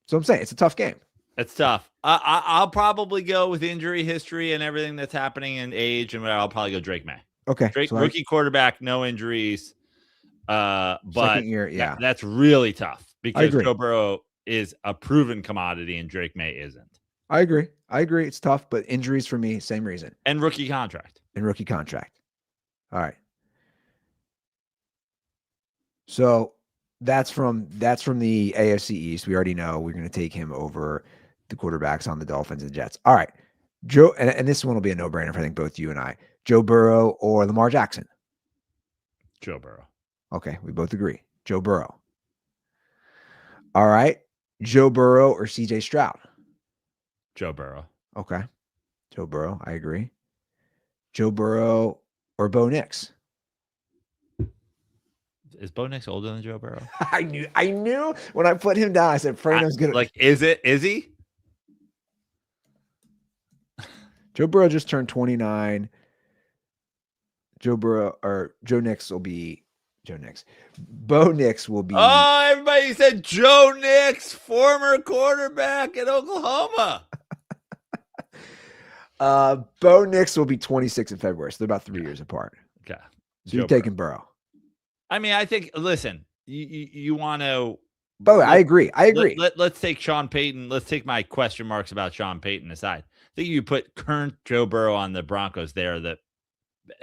So I'm saying it's a tough game. It's tough. I'll probably go with injury history and everything that's happening in age, and I'll probably go Drake May. Okay. Drake, rookie quarterback, no injuries. But second year, yeah. That's really tough because agree. Joe Burrow is a proven commodity and Drake May isn't. I agree. It's tough, but injuries for me, same reason. And rookie contract. All right. So that's from the AFC East. We already know we're going to take him over the quarterbacks on the Dolphins and Jets. All right. Joe, and this one will be a no-brainer for I think both you and I. Joe Burrow or Lamar Jackson? Joe Burrow. Okay, we both agree. Joe Burrow. All right. Joe Burrow or CJ Stroud? Joe Burrow. Okay. Joe Burrow, I agree. Joe Burrow or Bo Nix? Is Bo Nix older than Joe Burrow? I knew when I put him down, I said Frano's gonna is he? Joe Burrow just turned 29. Joe Nix will be Joe Nix. Bo Nix will be. Oh, everybody said Joe Nix, former quarterback at Oklahoma. Bo Nix will be 26 in February, so they're about 3 years apart. Okay. So you're taking Burrow. I mean, I think, listen, you want to. Bo, I agree. Let's take Sean Payton. Let's take my question marks about Sean Payton aside. I think you put current Joe Burrow on the Broncos. They're the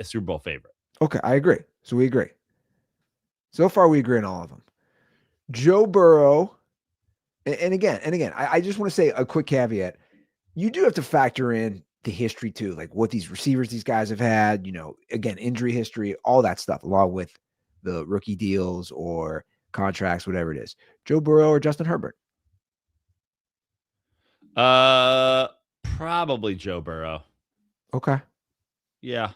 Super Bowl favorite. Okay, I agree. So we agree. So far, we agree on all of them. Joe Burrow, and again, I just want to say a quick caveat. You do have to factor in the history too, like what these receivers these guys have had, again, injury history, all that stuff, along with the rookie deals or contracts, whatever it is. Joe Burrow or Justin Herbert? Probably Joe Burrow. Okay. Yeah.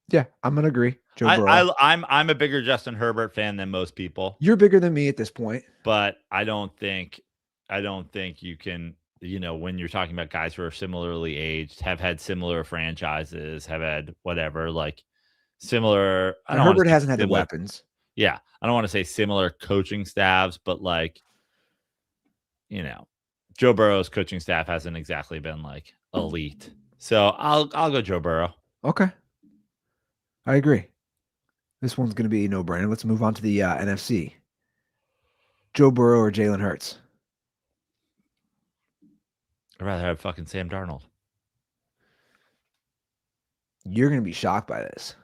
Yeah, I'm gonna agree. Joe Burrow. I'm a bigger Justin Herbert fan than most people. You're bigger than me at this point. But I don't think you can, when you're talking about guys who are similarly aged, have had similar franchises, have had whatever, like similar. Herbert hasn't had the weapons. Yeah. I don't want to say similar coaching staffs, but Joe Burrow's coaching staff hasn't exactly been like elite. So I'll go Joe Burrow. Okay. I agree. This one's going to be a no-brainer. Let's move on to the NFC. Joe Burrow or Jalen Hurts? I'd rather have fucking Sam Darnold. You're going to be shocked by this.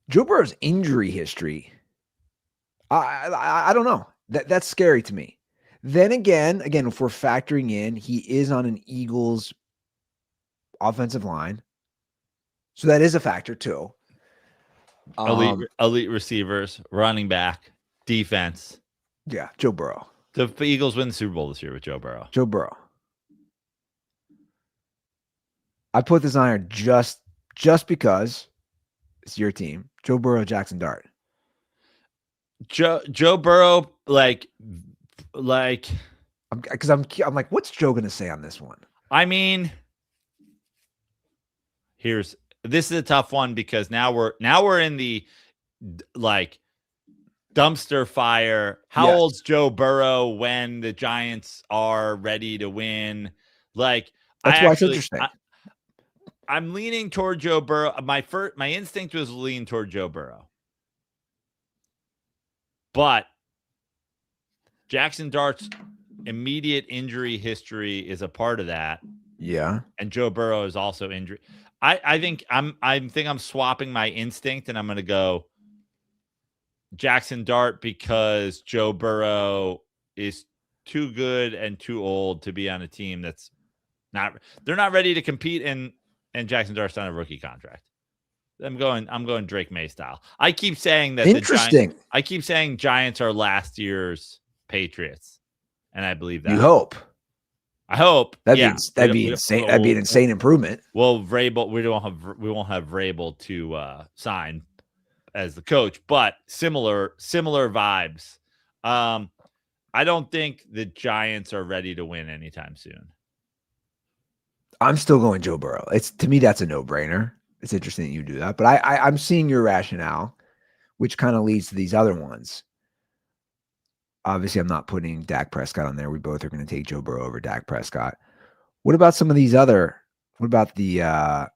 Joe Burrow's injury history, I don't know. That's scary to me. Then again, if we're factoring in, he is on an Eagles offensive line. So that is a factor too. Elite receivers, running back, defense. Yeah, Joe Burrow. The Eagles win the Super Bowl this year with Joe Burrow. Joe Burrow. I put this on here just because it's your team. Joe Burrow, Jackson Dart. Joe Burrow, because I'm like, what's Joe gonna say on this one? I mean, this is a tough one because now we're in the dumpster fire. How old's Joe Burrow when the Giants are ready to win? That's why it's interesting. I'm leaning toward Joe Burrow. My instinct was lean toward Joe Burrow, but Jackson Dart's immediate injury history is a part of that. Yeah, and Joe Burrow is also injured. I think I'm swapping my instinct, and I'm going to go Jackson Dart because Joe Burrow is too good and too old to be on a team that's they're not ready to compete, and Jackson Dart's on a rookie contract. I'm going Drake May style. I keep saying that interesting. I keep saying Giants are last year's Patriots, and I believe that. You hope. I hope that'd be insane. That'd be an insane improvement. Well, Vrabel, we won't have Vrabel to sign as the coach, but similar vibes. I don't think the Giants are ready to win anytime soon. I'm still going Joe Burrow. To me, that's a no-brainer. It's interesting that you do that, but I'm seeing your rationale which kind of leads to these other ones. Obviously, I'm not putting Dak Prescott on there. We both are going to take Joe Burrow over Dak Prescott. What about some of these other? What about the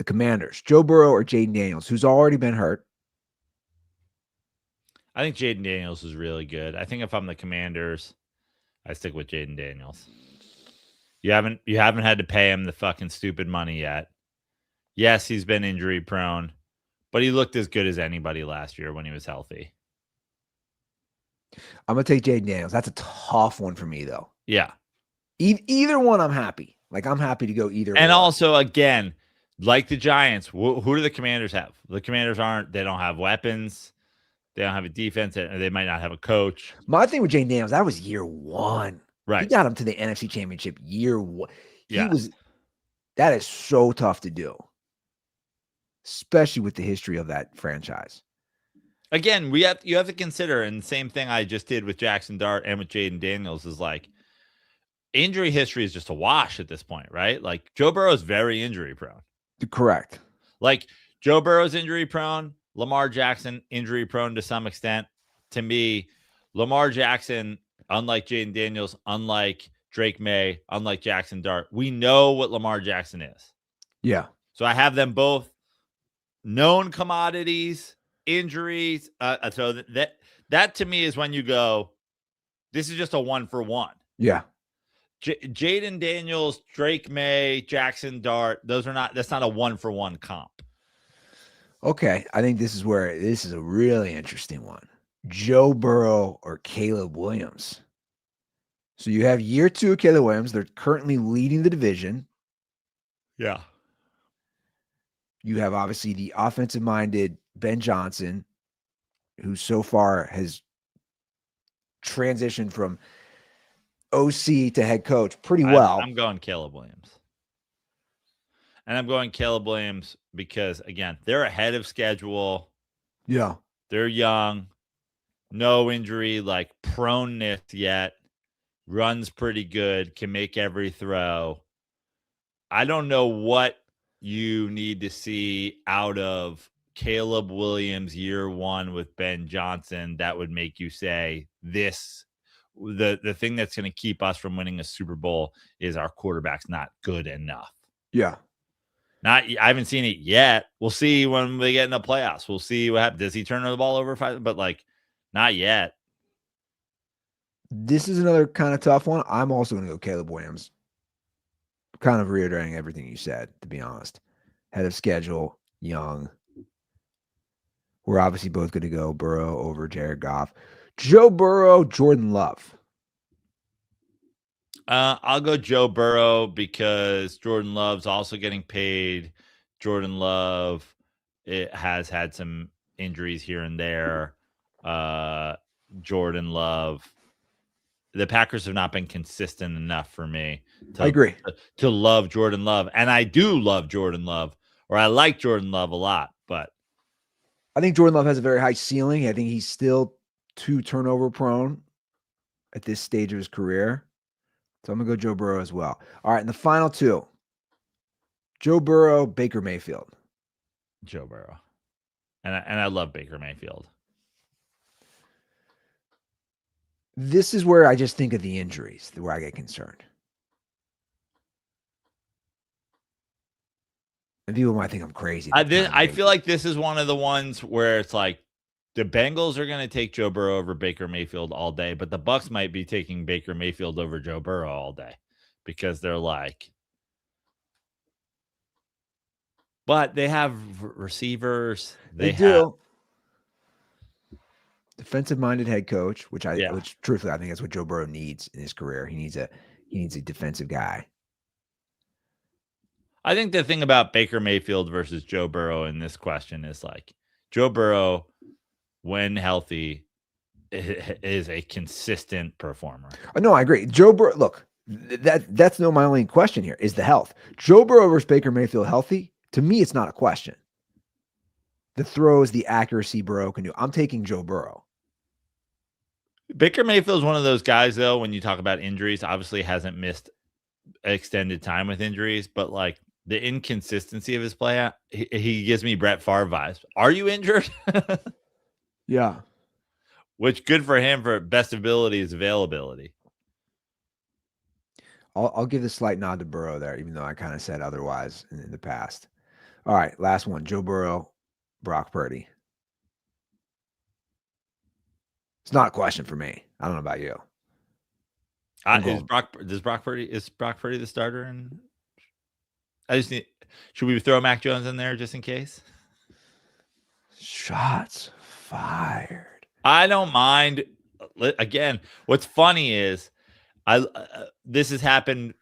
Commanders? Joe Burrow or Jaden Daniels, who's already been hurt? I think Jaden Daniels is really good. I think if I'm the Commanders, I stick with Jaden Daniels. You haven't had to pay him the fucking stupid money yet. Yes, he's been injury prone, but he looked as good as anybody last year when he was healthy. I'm going to take Jaden Daniels. That's a tough one for me, though. Yeah. Either one, I'm happy. Like, I'm happy to go either And one. also, again, like the Giants, who do the Commanders have? The Commanders they don't have weapons. They don't have a defense. They might not have a coach. My thing with Jaden Daniels, that was year one. Right. He got him to the NFC Championship year one. Yeah. That is so tough to do, especially with the history of that franchise. Again, you have to consider, and the same thing I just did with Jackson Dart and with Jaden Daniels is like injury history is just a wash at this point, right? Like Joe Burrow is very injury prone. Correct. Like Joe Burrow's injury prone, Lamar Jackson injury prone to some extent. To me, Lamar Jackson, unlike Jaden Daniels, unlike Drake May, unlike Jackson Dart, we know what Lamar Jackson is. Yeah. So I have them both known commodities, injuries. So that to me is when you go, this is just a 1-for-1. Yeah. Jaden Daniels, Drake May, Jackson Dart, that's not a 1-for-1 comp. Okay. I think this is a really interesting one. Joe Burrow or Caleb Williams. So you have year 2 of Caleb Williams. They're currently leading the division. Yeah. You have obviously the offensive-minded Ben Johnson, who so far has transitioned from OC to head coach pretty well. I'm going Caleb Williams. And I'm going Caleb Williams because, again, they're ahead of schedule. Yeah. They're young. No injury, like proneness yet. Runs pretty good. Can make every throw. I don't know what you need to see out of Caleb Williams year 1 with Ben Johnson that would make you say this. The thing that's going to keep us from winning a Super Bowl is our quarterback's not good enough. Yeah. I haven't seen it yet. We'll see when we get in the playoffs. We'll see what happens. Does he turn the ball over? But like, not yet. This is another kind of tough one. I'm also going to go Caleb Williams. Kind of reiterating everything you said, to be honest. Head of schedule, young. We're obviously both going to go Burrow over Jared Goff. Joe Burrow, Jordan Love. I'll go Joe Burrow because Jordan Love's also getting paid. Jordan Love has had some injuries here and there. Jordan Love. The Packers have not been consistent enough for me I agree. to love Jordan Love. And I do love Jordan Love, or I like Jordan Love a lot, but I think Jordan Love has a very high ceiling. I think he's still too turnover prone at this stage of his career. So I'm going to go Joe Burrow as well. All right, and the final two. Joe Burrow, Baker Mayfield. Joe Burrow. And I love Baker Mayfield. This is where I just think of the injuries, where I get concerned. And people might think I'm crazy. I feel like this is one of the ones where it's like the Bengals are going to take Joe Burrow over Baker Mayfield all day, but the Bucks might be taking Baker Mayfield over Joe Burrow all day because they're like, but they have receivers. They do. Defensive-minded head coach, which truthfully I think that's what Joe Burrow needs in his career. He needs a defensive guy. I think the thing about Baker Mayfield versus Joe Burrow in this question is like Joe Burrow, when healthy, is a consistent performer. No, I agree. Joe Burrow, look, that's my only question here is the health. Joe Burrow versus Baker Mayfield healthy, to me, it's not a question. The throws, the accuracy Burrow can do. I'm taking Joe Burrow. Baker Mayfield is one of those guys, though, when you talk about injuries, obviously hasn't missed extended time with injuries, but like the inconsistency of his play, he gives me Brett Favre vibes. Are you injured? Yeah. which good for him for best ability is availability. I'll give the slight nod to Burrow there, even though I kind of said otherwise in the past. All right, last one. Joe Burrow, Brock Purdy. It's not a question for me. I don't know about you. Is Brock Purdy the starter? And I just need. Should we throw Mac Jones in there just in case? Shots fired. I don't mind. Again, what's funny is this has happened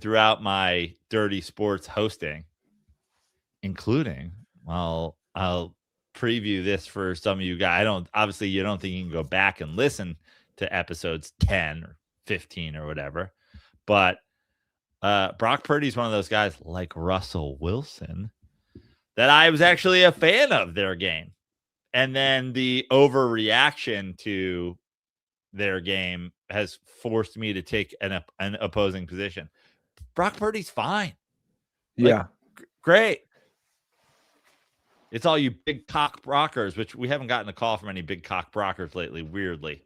throughout my dirty sports hosting, including, well, I'll preview this for some of you guys. You don't think you can go back and listen to episodes 10 or 15 or whatever, but Brock Purdy is one of those guys like Russell Wilson that I was actually a fan of their game. And then the overreaction to their game has forced me to take an opposing position. Brock Purdy's fine. Yeah. Great. It's all you big cock Brockers, which we haven't gotten a call from any big cock Brockers lately, weirdly.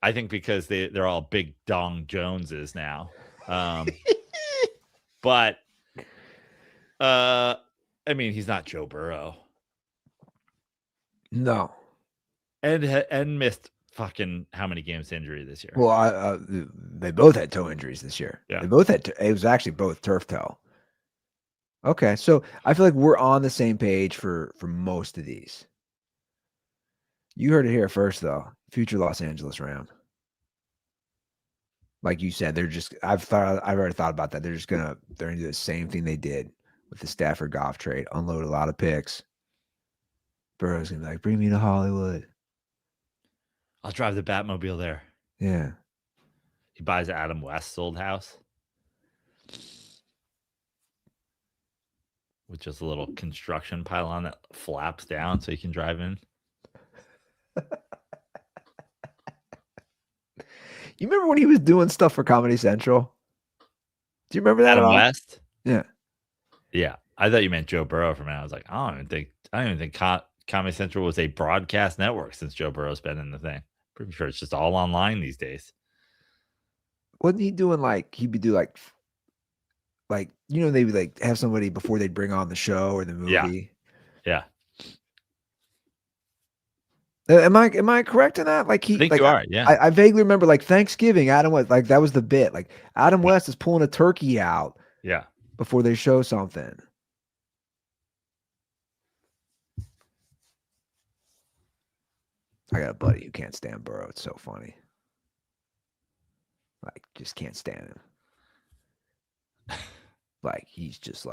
I think because they're all big dong Joneses now. But I mean, he's not Joe Burrow. No. And missed fucking how many games injury this year? Well, they both had toe injuries this year. Yeah. They both had. It was actually both turf toe. Okay, so I feel like we're on the same page for most of these. You heard it here first, though. Future Los Angeles Ram. Like you said, I've already thought about that. They're gonna do the same thing they did with the Stafford Goff trade. Unload a lot of picks. Burrow's gonna be like, bring me to Hollywood. I'll drive the Batmobile there. Yeah. He buys Adam West's old house, with just a little construction pylon that flaps down so you can drive in. You remember when he was doing stuff for Comedy Central? Do you remember that? Adam West? Yeah. Yeah. I thought you meant Joe Burrow for a minute. I was like, I don't even think Comedy Central was a broadcast network since Joe Burrow's been in the thing. Pretty sure it's just all online these days. Wasn't he doing he'd be doing they would have somebody before they'd bring on the show or the movie. Yeah. Am I correct in that? I think you are. Yeah. I vaguely remember Thanksgiving, Adam West, that was the bit. Adam West is pulling a turkey out. Yeah. Before they show something. I got a buddy who can't stand Burrow. It's so funny. Just can't stand him. He's just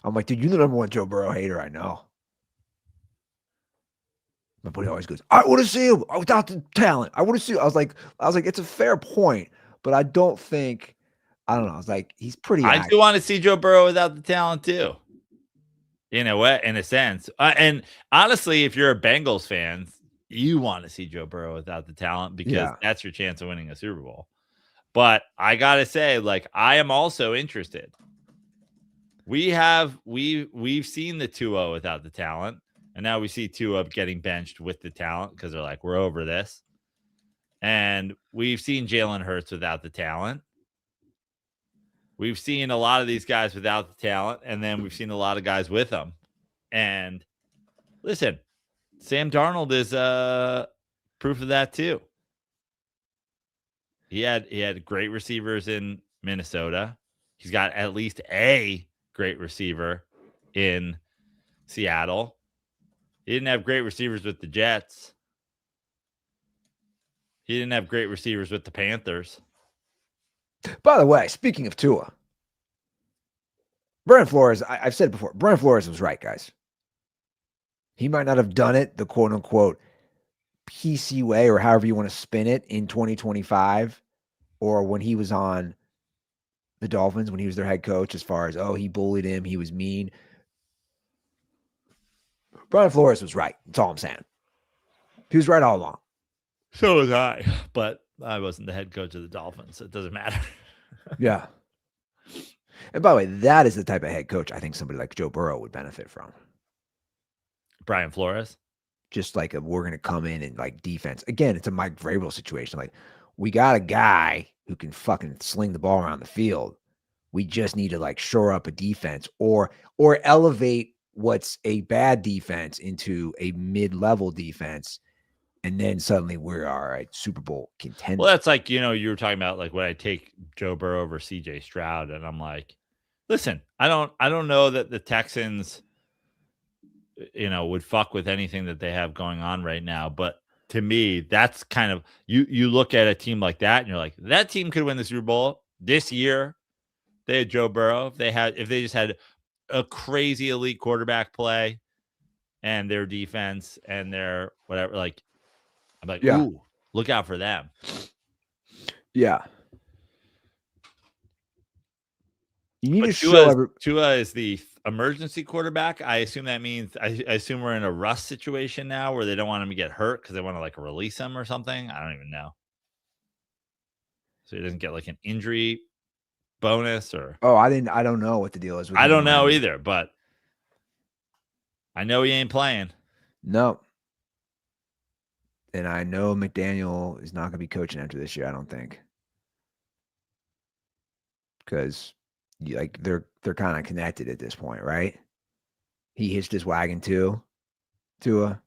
I'm like, dude, you're the number one Joe Burrow hater I know. My buddy always goes, I want to see him without the talent. I want to see him. I was like, it's a fair point, but I don't know. I was like, he's pretty I do want to see Joe Burrow without the talent too. In a sense. And honestly, if you're a Bengals fan, you want to see Joe Burrow without the talent because that's your chance of winning a Super Bowl. But I gotta say, I am also interested. We've seen the 2-0 without the talent, and now we see 2-0 getting benched with the talent because they're like, we're over this. And we've seen Jalen Hurts without the talent. We've seen a lot of these guys without the talent, and then we've seen a lot of guys with them. And listen, Sam Darnold is proof of that too. He had great receivers in Minnesota. He's got at least a great receiver in Seattle. He didn't have great receivers with the Jets. He didn't have great receivers with the Panthers. By the way, speaking of Tua, Brian Flores, I've said it before, Brian Flores was right, guys. He might not have done it the quote-unquote PC way or however you want to spin it in 2025 or when he was on the Dolphins, when he was their head coach, as far as, he bullied him, he was mean. Brian Flores was right. That's all I'm saying. He was right all along. So was I, but I wasn't the head coach of the Dolphins, so it doesn't matter. Yeah. And by the way, that is the type of head coach I think somebody like Joe Burrow would benefit from. Brian Flores? just like we're going to come in and like defense. Again, it's a Mike Vrabel situation. Like, we got a guy who can fucking sling the ball around the field. We just need to like shore up a defense or elevate what's a bad defense into a mid-level defense. And then suddenly we are a Super Bowl contender. Well, that's like, you were talking about like when I take Joe Burrow over CJ Stroud, and I'm like, listen, I don't know that the Texans, would fuck with anything that they have going on right now. But to me, that's kind of, you look at a team like that and you're like, that team could win the Super Bowl this year. They had Joe Burrow. If they just had a crazy elite quarterback play and their defense and their whatever, like, I'm like, ooh, look out for them. Yeah. You need to show Tua is the emergency quarterback. I assume that means I assume we're in a rust situation now where they don't want him to get hurt because they want to like release him or something. I don't even know. So he doesn't get like an injury bonus or. Oh, I don't know what the deal is. I don't know either, but I know he ain't playing. No. And I know McDaniel is not going to be coaching after this year, I don't think. Because they're kind of connected at this point, right? He hitched his wagon too. Tua.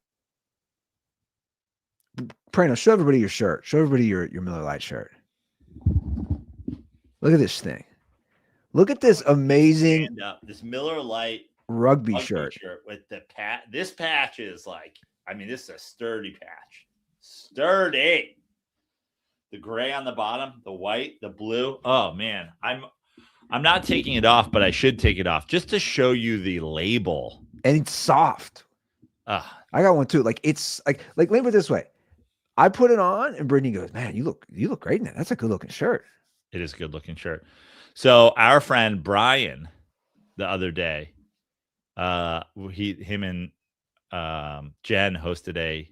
Prano, show everybody your shirt. Show everybody your Miller Lite shirt. Look at this thing. Look at this amazing this Miller Lite rugby shirt with the patch. This patch is like, this is a sturdy patch. Sturdy. The gray on the bottom, the white, the blue. Oh man, I'm not taking it off, but I should take it off just to show you the label. And it's soft. I got one too. Like, it's like let me put it this way. I put it on and Brittany goes, "Man, you look great in that. That's a good looking shirt." It is a good looking shirt. So our friend Brian, the other day, him and Jen hosted a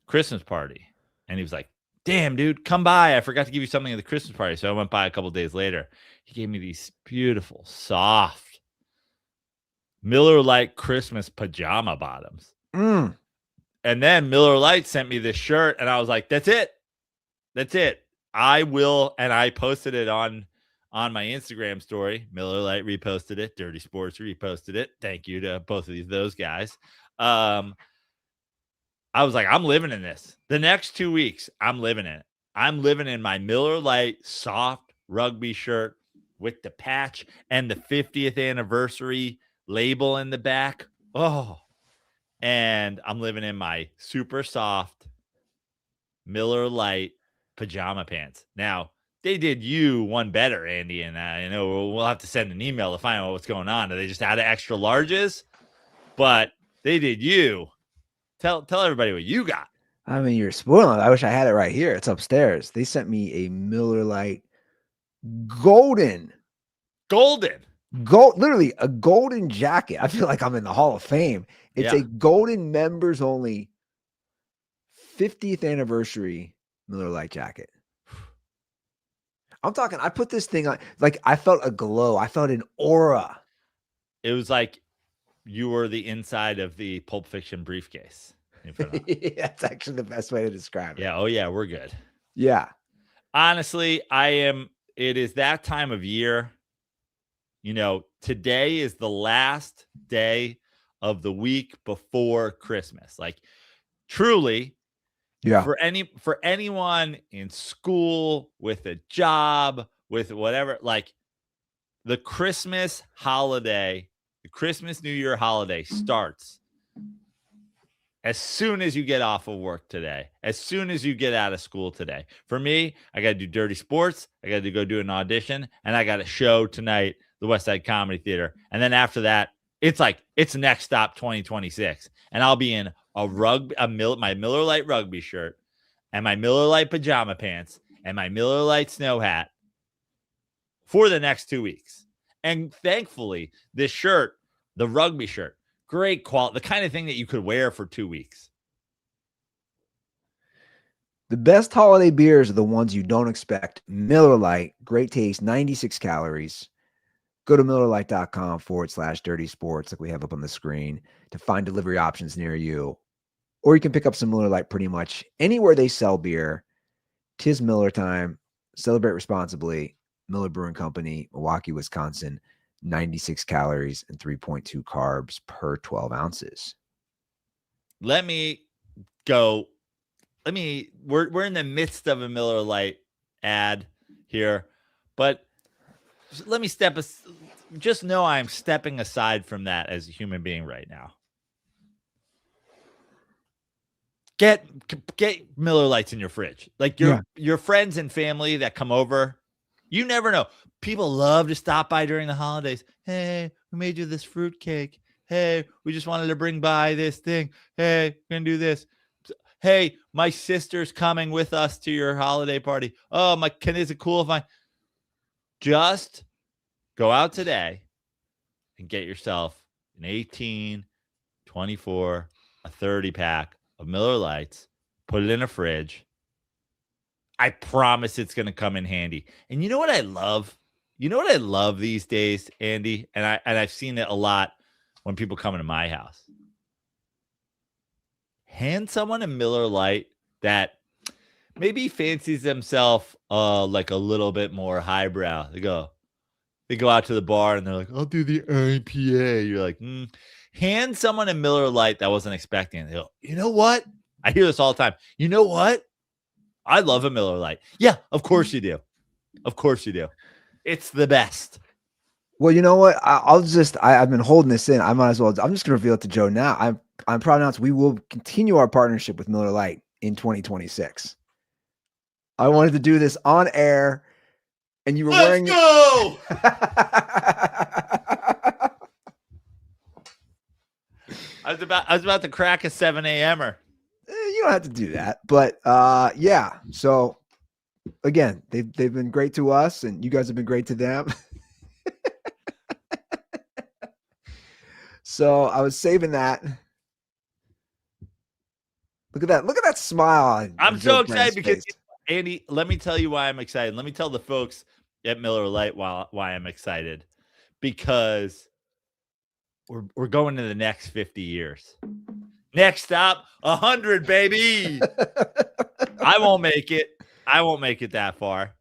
Christmas party, and he was like, "Damn, dude, come by. I forgot to give you something at the Christmas party." So I went by a couple days later. He gave me these beautiful, soft Miller Lite Christmas pajama bottoms. Mm. And then Miller Lite sent me this shirt, and I was like, that's it. That's it. I will. And I posted it on my Instagram story. Miller Lite reposted it. Dirty Sports reposted it. Thank you to both of those guys. I was like, I'm living in this. The next 2 weeks, I'm living in it. I'm living in my Miller Lite soft rugby shirt with the patch and the 50th anniversary label in the back. Oh, and I'm living in my super soft Miller Lite pajama pants. Now, they did you one better, Andy, and I know we'll have to send an email to find out what's going on. They just added extra larges, but they did you. Tell everybody what you got. You're spoiling it. I wish I had it right here. It's upstairs. They sent me a Miller Lite golden, literally a golden jacket. I feel like I'm in the Hall of Fame. It's a golden members only 50th anniversary Miller Lite jacket. I'm talking, I put this thing on, like I felt a glow. I felt an aura. It was like you were the inside of the Pulp Fiction briefcase. That's actually the best way to describe it. Yeah. Oh yeah, we're good. Yeah. Honestly, it is that time of year. Today is the last day of the week before Christmas. Like, truly, for anyone in school, with a job, with whatever, like the Christmas holiday, the Christmas New Year holiday starts as soon as you get off of work today, as soon as you get out of school today. For me, I got to do Dirty Sports. I got to go do an audition, and I got a show tonight, the West Side Comedy Theater. And then after that, it's Next Stop 2026. And I'll be in my Miller Lite rugby shirt and my Miller Lite pajama pants and my Miller Lite snow hat for the next 2 weeks. And thankfully, this shirt, the rugby shirt, great quality, the kind of thing that you could wear for 2 weeks. The best holiday beers are the ones you don't expect. Miller Lite, great taste, 96 calories. Go to MillerLite.com/dirty sports, like we have up on the screen, to find delivery options near you. or you can pick up some Miller Lite pretty much anywhere they sell beer. 'Tis Miller time. Celebrate responsibly. Miller Brewing Company, Milwaukee, Wisconsin. 96 calories and 3.2 carbs per 12 ounces. Let me go. We're in the midst of a Miller Lite ad here, but let me just know I'm stepping aside from that as a human being right now. Get Miller Lites in your fridge. Like your friends and family that come over, you never know. People love to stop by during the holidays. Hey, we made you this fruit cake. Hey, we just wanted to bring by this thing. Hey, we're gonna do this. Hey, my sister's coming with us to your holiday party. Oh, is it cool if I just go out today and get yourself an 18, 24, a 30 pack of Miller Lites, put it in a fridge. I promise it's going to come in handy. And you know what I love? You know what I love these days, Andy? And I've seen it a lot when people come into my house. Hand someone a Miller Lite that maybe fancies themselves like a little bit more highbrow. They go out to the bar and they're like, I'll do the IPA. You're like, Hand someone a Miller Lite that wasn't expecting it. They go, you know what? I hear this all the time. You know what? I love a Miller Lite. Yeah, of course you do. Of course you do. It's the best. Well, you know what? I've been holding this in. I might as well. I'm just going to reveal it to Joe now. I'm proud to announce we will continue our partnership with Miller Lite in 2026. I wanted to do this on air, and you were wearing. Let's go! I was about to crack a 7 a.m.er. You don't have to do that, but yeah. So again, they've been great to us, and you guys have been great to them. So I was saving that. Look at that! Look at that smile. I'm so excited because Andy. Let me tell you why I'm excited. Let me tell the folks at Miller Lite why I'm excited, because we're going to the next 50 years. Next stop, 100, baby. I won't make it. I won't make it that far,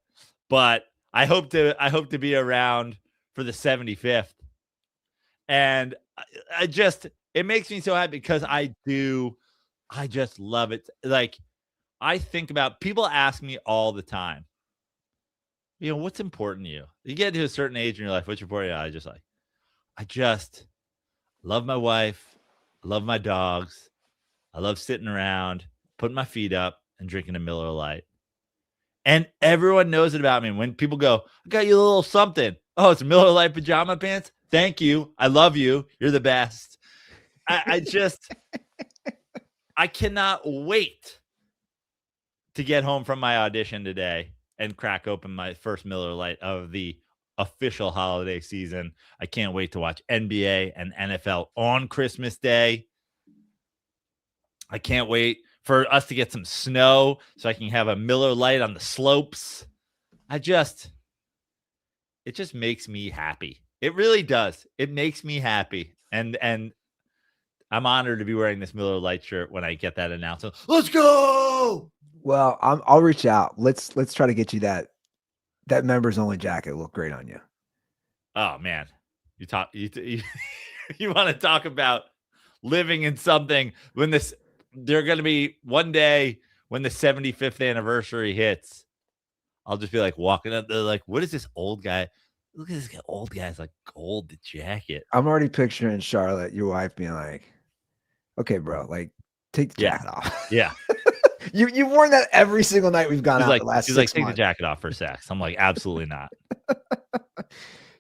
but I hope to be around for the 75th. And it makes me so happy because I just love it. Like, I think about, people ask me all the time, what's important to you? You get to a certain age in your life, what's important to you? I just love my wife. I love my dogs. I love sitting around, putting my feet up and drinking a Miller Lite. And everyone knows it about me. When people go, I got you a little something. Oh, it's Miller Lite pajama pants. Thank you. I love you. You're the best. I cannot wait to get home from my audition today and crack open my first Miller Lite of the official holiday season. I can't wait to watch NBA and NFL on Christmas Day. I can't wait for us to get some snow so I can have a Miller Lite on the slopes. It just makes me happy. It really does. It makes me happy. And I'm honored to be wearing this Miller Lite shirt when I get that announcement. Let's go. Well, I'll reach out. Let's try to get you that members only jacket. It'll look great on you. Oh man, you want to talk about living in something when they're going to be one day when the 75th anniversary hits. I'll just be like walking up there like, what is this old guy? Look at this old guy's like gold jacket. I'm already picturing Charlotte, your wife, being like, okay, bro, like take the jacket off. Yeah. You've worn that every single night we've gone out like, the last 6 months. months. Take the jacket off for sex. I'm like, absolutely not.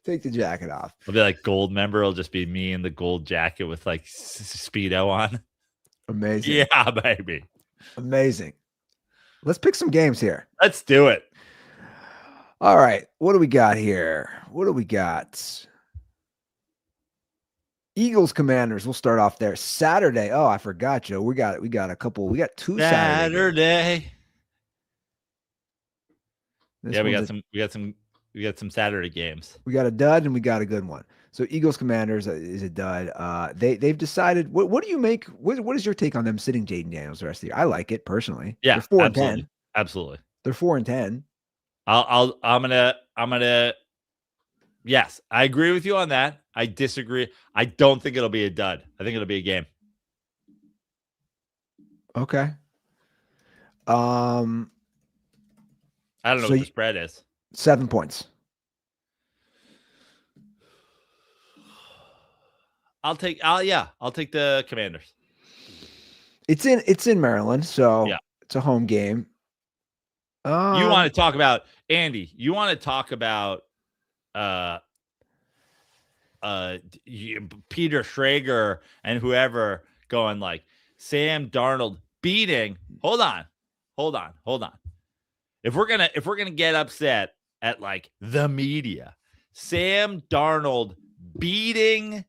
Take the jacket off. I'll be like gold member. It'll just be me in the gold jacket with like Speedo on. Amazing. Yeah, baby. Amazing. Let's pick some games here. Let's do it. All right. What do we got here? What do we got? Eagles Commanders. We'll start off there. Saturday. Oh, I forgot, Joe. We got a couple. We got two Saturday. We got some Saturday games. We got a dud and we got a good one. So Eagles Commanders is a dud. They've decided. What do you make? What is your take on them sitting Jaden Daniels the rest of the year? I like it personally. Yeah, They're 4 and absolutely. 10. Absolutely. They're 4 and 10. I'm gonna yes, I agree with you on that. I disagree. I don't think it'll be a dud. I think it'll be a game. Okay. I don't know So what the spread is. 7 points. I'll take the Commanders. It's in Maryland, so Yeah. it's a home game. You want to talk about Andy? You want to talk about Peter Schrager and whoever going like Sam Darnold beating. Hold on. If we're gonna get upset at like the media, Sam Darnold beating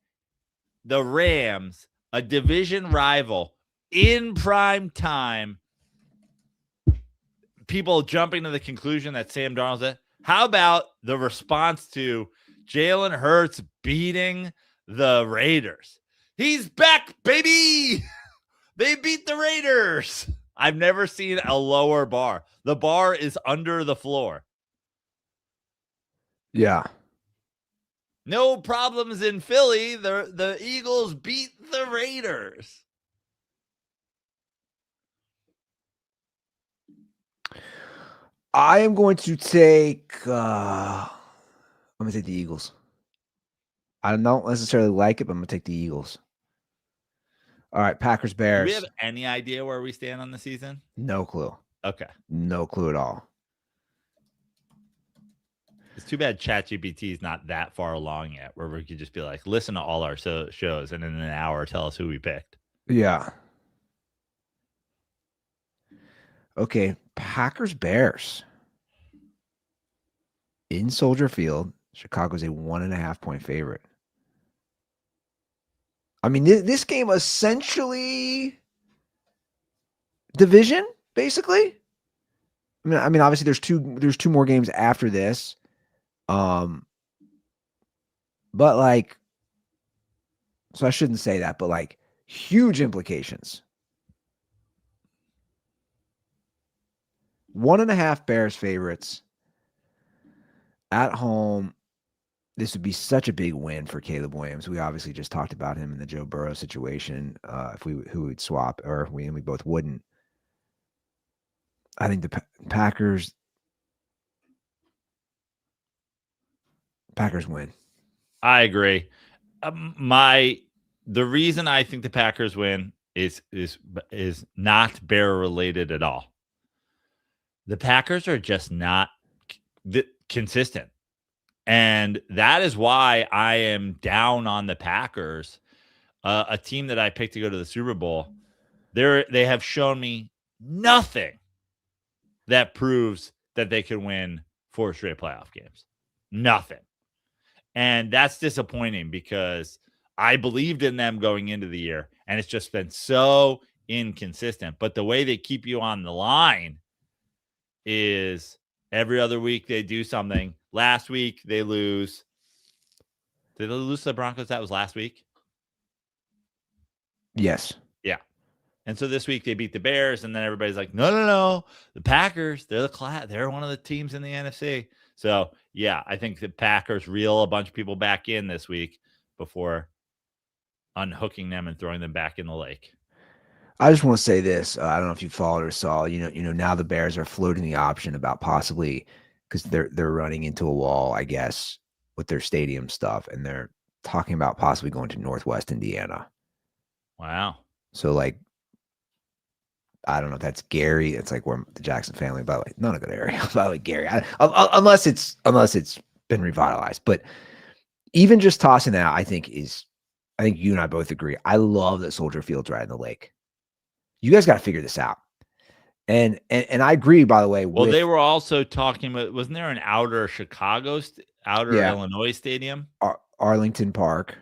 the Rams, a division rival, in prime time. People jumping to the conclusion that Sam Darnold's it. How about the response to Jalen Hurts beating the Raiders? He's back, baby. They beat the Raiders. I've never seen a lower bar. The bar is under the floor. Yeah. No problems in Philly. The Eagles beat the Raiders. I am going to take I'm going to take the Eagles. I don't necessarily like it, but I'm going to take the Eagles. All right, Packers Do Bears. we have any idea where we stand on the season? No clue. Okay. No clue at all. It's too bad ChatGPT is not that far along yet, where we could just be like, listen to all our shows, and in an hour tell us who we picked. Yeah. Okay, Packers Bears. In Soldier Field, Chicago's a 1.5 point favorite. I mean, this game essentially division, basically. I mean, obviously there's two more games after this. But like, so I shouldn't say that, but like huge implications. 1.5 Bears favorites at home. This would be such a big win for Caleb Williams. We obviously just talked about him in the Joe Burrow situation. If who would swap, or we both wouldn't. I think the Packers win. I agree. The reason I think the Packers win is not Bear related at all. The Packers are just not consistent. And that is why I am down on the Packers, a team that I picked to go to the Super Bowl. They have shown me nothing that proves that they can win 4 straight playoff games. Nothing. And that's disappointing because I believed in them going into the year, and it's just been so inconsistent. But the way they keep you on the line is every other week they do something. Last week they lose. Did they lose to the Broncos? That was last week? Yes. Yeah. And so this week they beat the Bears, and then everybody's like, no. The Packers, they're one of the teams in the NFC. So, yeah, I think the Packers reel a bunch of people back in this week before unhooking them and throwing them back in the lake. I just want to say this. I don't know if you followed or saw, now the Bears are floating the option about possibly, because they're running into a wall, I guess, with their stadium stuff, and they're talking about possibly going to Northwest Indiana. Wow. So, like, I don't know if that's Gary. It's like where the Jackson family, by the way, not a good area. By the way, Gary, unless it's been revitalized. But even just tossing that, I think you and I both agree. I love that Soldier Field's right in the lake. You guys got to figure this out. And I agree, by the way. Well, they were also talking about, wasn't there an outer Yeah. Illinois stadium? Arlington Park,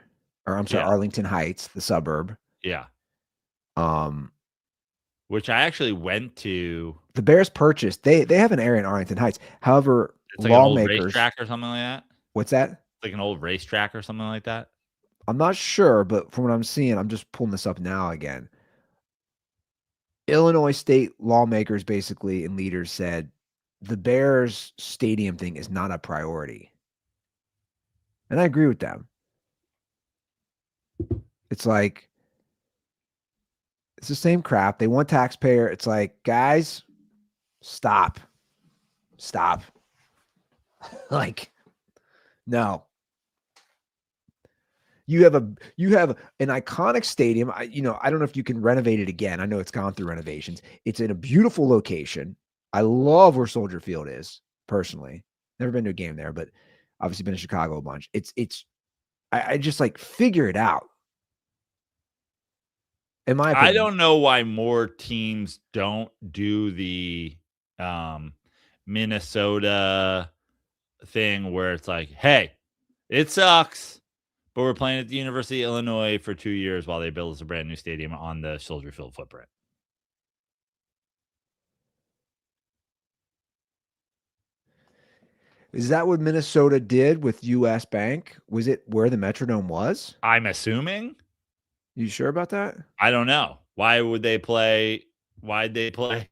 or I'm sorry, Yeah. Arlington Heights, the suburb. Yeah. Which I actually went to. The Bears purchased. They have an area in Arlington Heights. However, It's like an old lawmakers. racetrack or something like that. What's that? like an old racetrack or something like that. I'm not sure, but from what I'm seeing, I'm just pulling this up now again. Illinois state lawmakers basically and leaders said the Bears stadium thing is not a priority. And I agree with them. It's like, it's the same crap. They want taxpayer. It's like, guys, stop. Like, no. You have an iconic stadium. I don't know if you can renovate it again. I know it's gone through renovations. It's in a beautiful location. I love where Soldier Field is, personally. Never been to a game there, but obviously been to Chicago a bunch. I just like figure it out. In my opinion. I don't know why more teams don't do the Minnesota thing where it's like, hey, it sucks, but we're playing at the University of Illinois for 2 years while they build us a brand new stadium on the Soldier Field footprint. Is that what Minnesota did with US Bank? Was it where the Metrodome was? I'm assuming. You sure about that? I don't know. Why would they play? Why'd they play?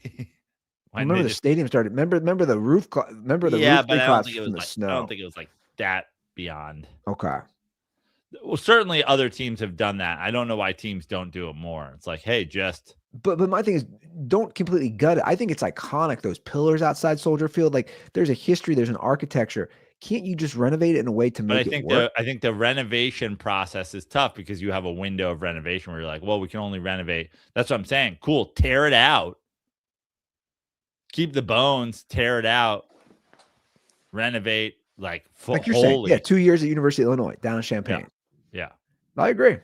Remember the stadium started. Remember the roof. Remember the roof but I don't think it was from the like, snow. I don't think it was like that beyond. Okay. Well, certainly other teams have done that. I don't know why teams don't do it more. It's like, hey, just. But my thing is, don't completely gut it. I think it's iconic. Those pillars outside Soldier Field, like there's a history, there's an architecture. Can't you just renovate it in a way to make it work? I think the renovation process is tough because you have a window of renovation where you're like, well, we can only renovate. That's what I'm saying. Cool. Tear it out. Keep the bones, tear it out, renovate like full. Like you're saying, yeah, 2 years at University of Illinois down in Champaign. Yeah. I agree.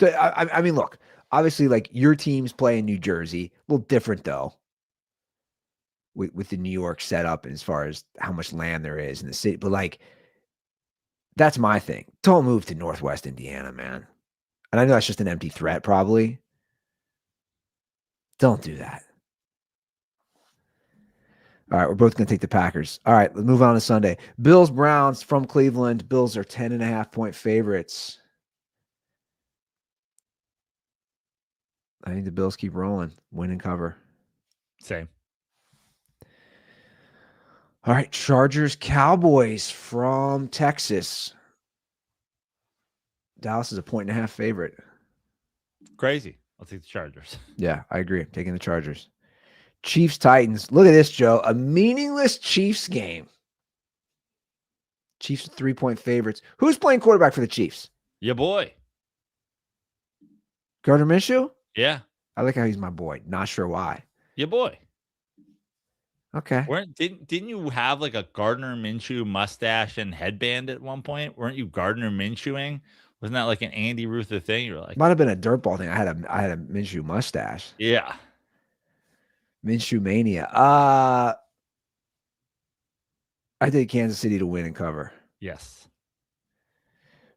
I mean, look, obviously, like your teams play in New Jersey, a little different though. With the New York setup and as far as how much land there is in the city. But like, that's my thing. Don't move to Northwest Indiana, man. And I know that's just an empty threat, probably. Don't do that. All right, we're both going to take the Packers. All right, let's move on to Sunday. Bills, Browns from Cleveland. Bills are 10.5-point favorites. I think the Bills keep rolling, win and cover. Same. All right, Chargers, Cowboys from Texas. Dallas is a 1.5 favorite. Crazy. I'll take the Chargers. Yeah, I agree. I'm taking the Chargers. Chiefs, Titans. Look at this, Joe. A meaningless Chiefs game. Chiefs are 3-point favorites. Who's playing quarterback for the Chiefs? Your boy. Gardner Minshew? Yeah. I like how he's my boy. Not sure why. Your boy. Okay. Didn't you have like a Gardner Minshew mustache and headband at one point? Weren't you Gardner Minshewing? Wasn't that like an Andy Ruther thing? You're like, might have been a dirtball thing. I had a Minshew mustache. Yeah. Minshew mania. I take Kansas City to win and cover. Yes.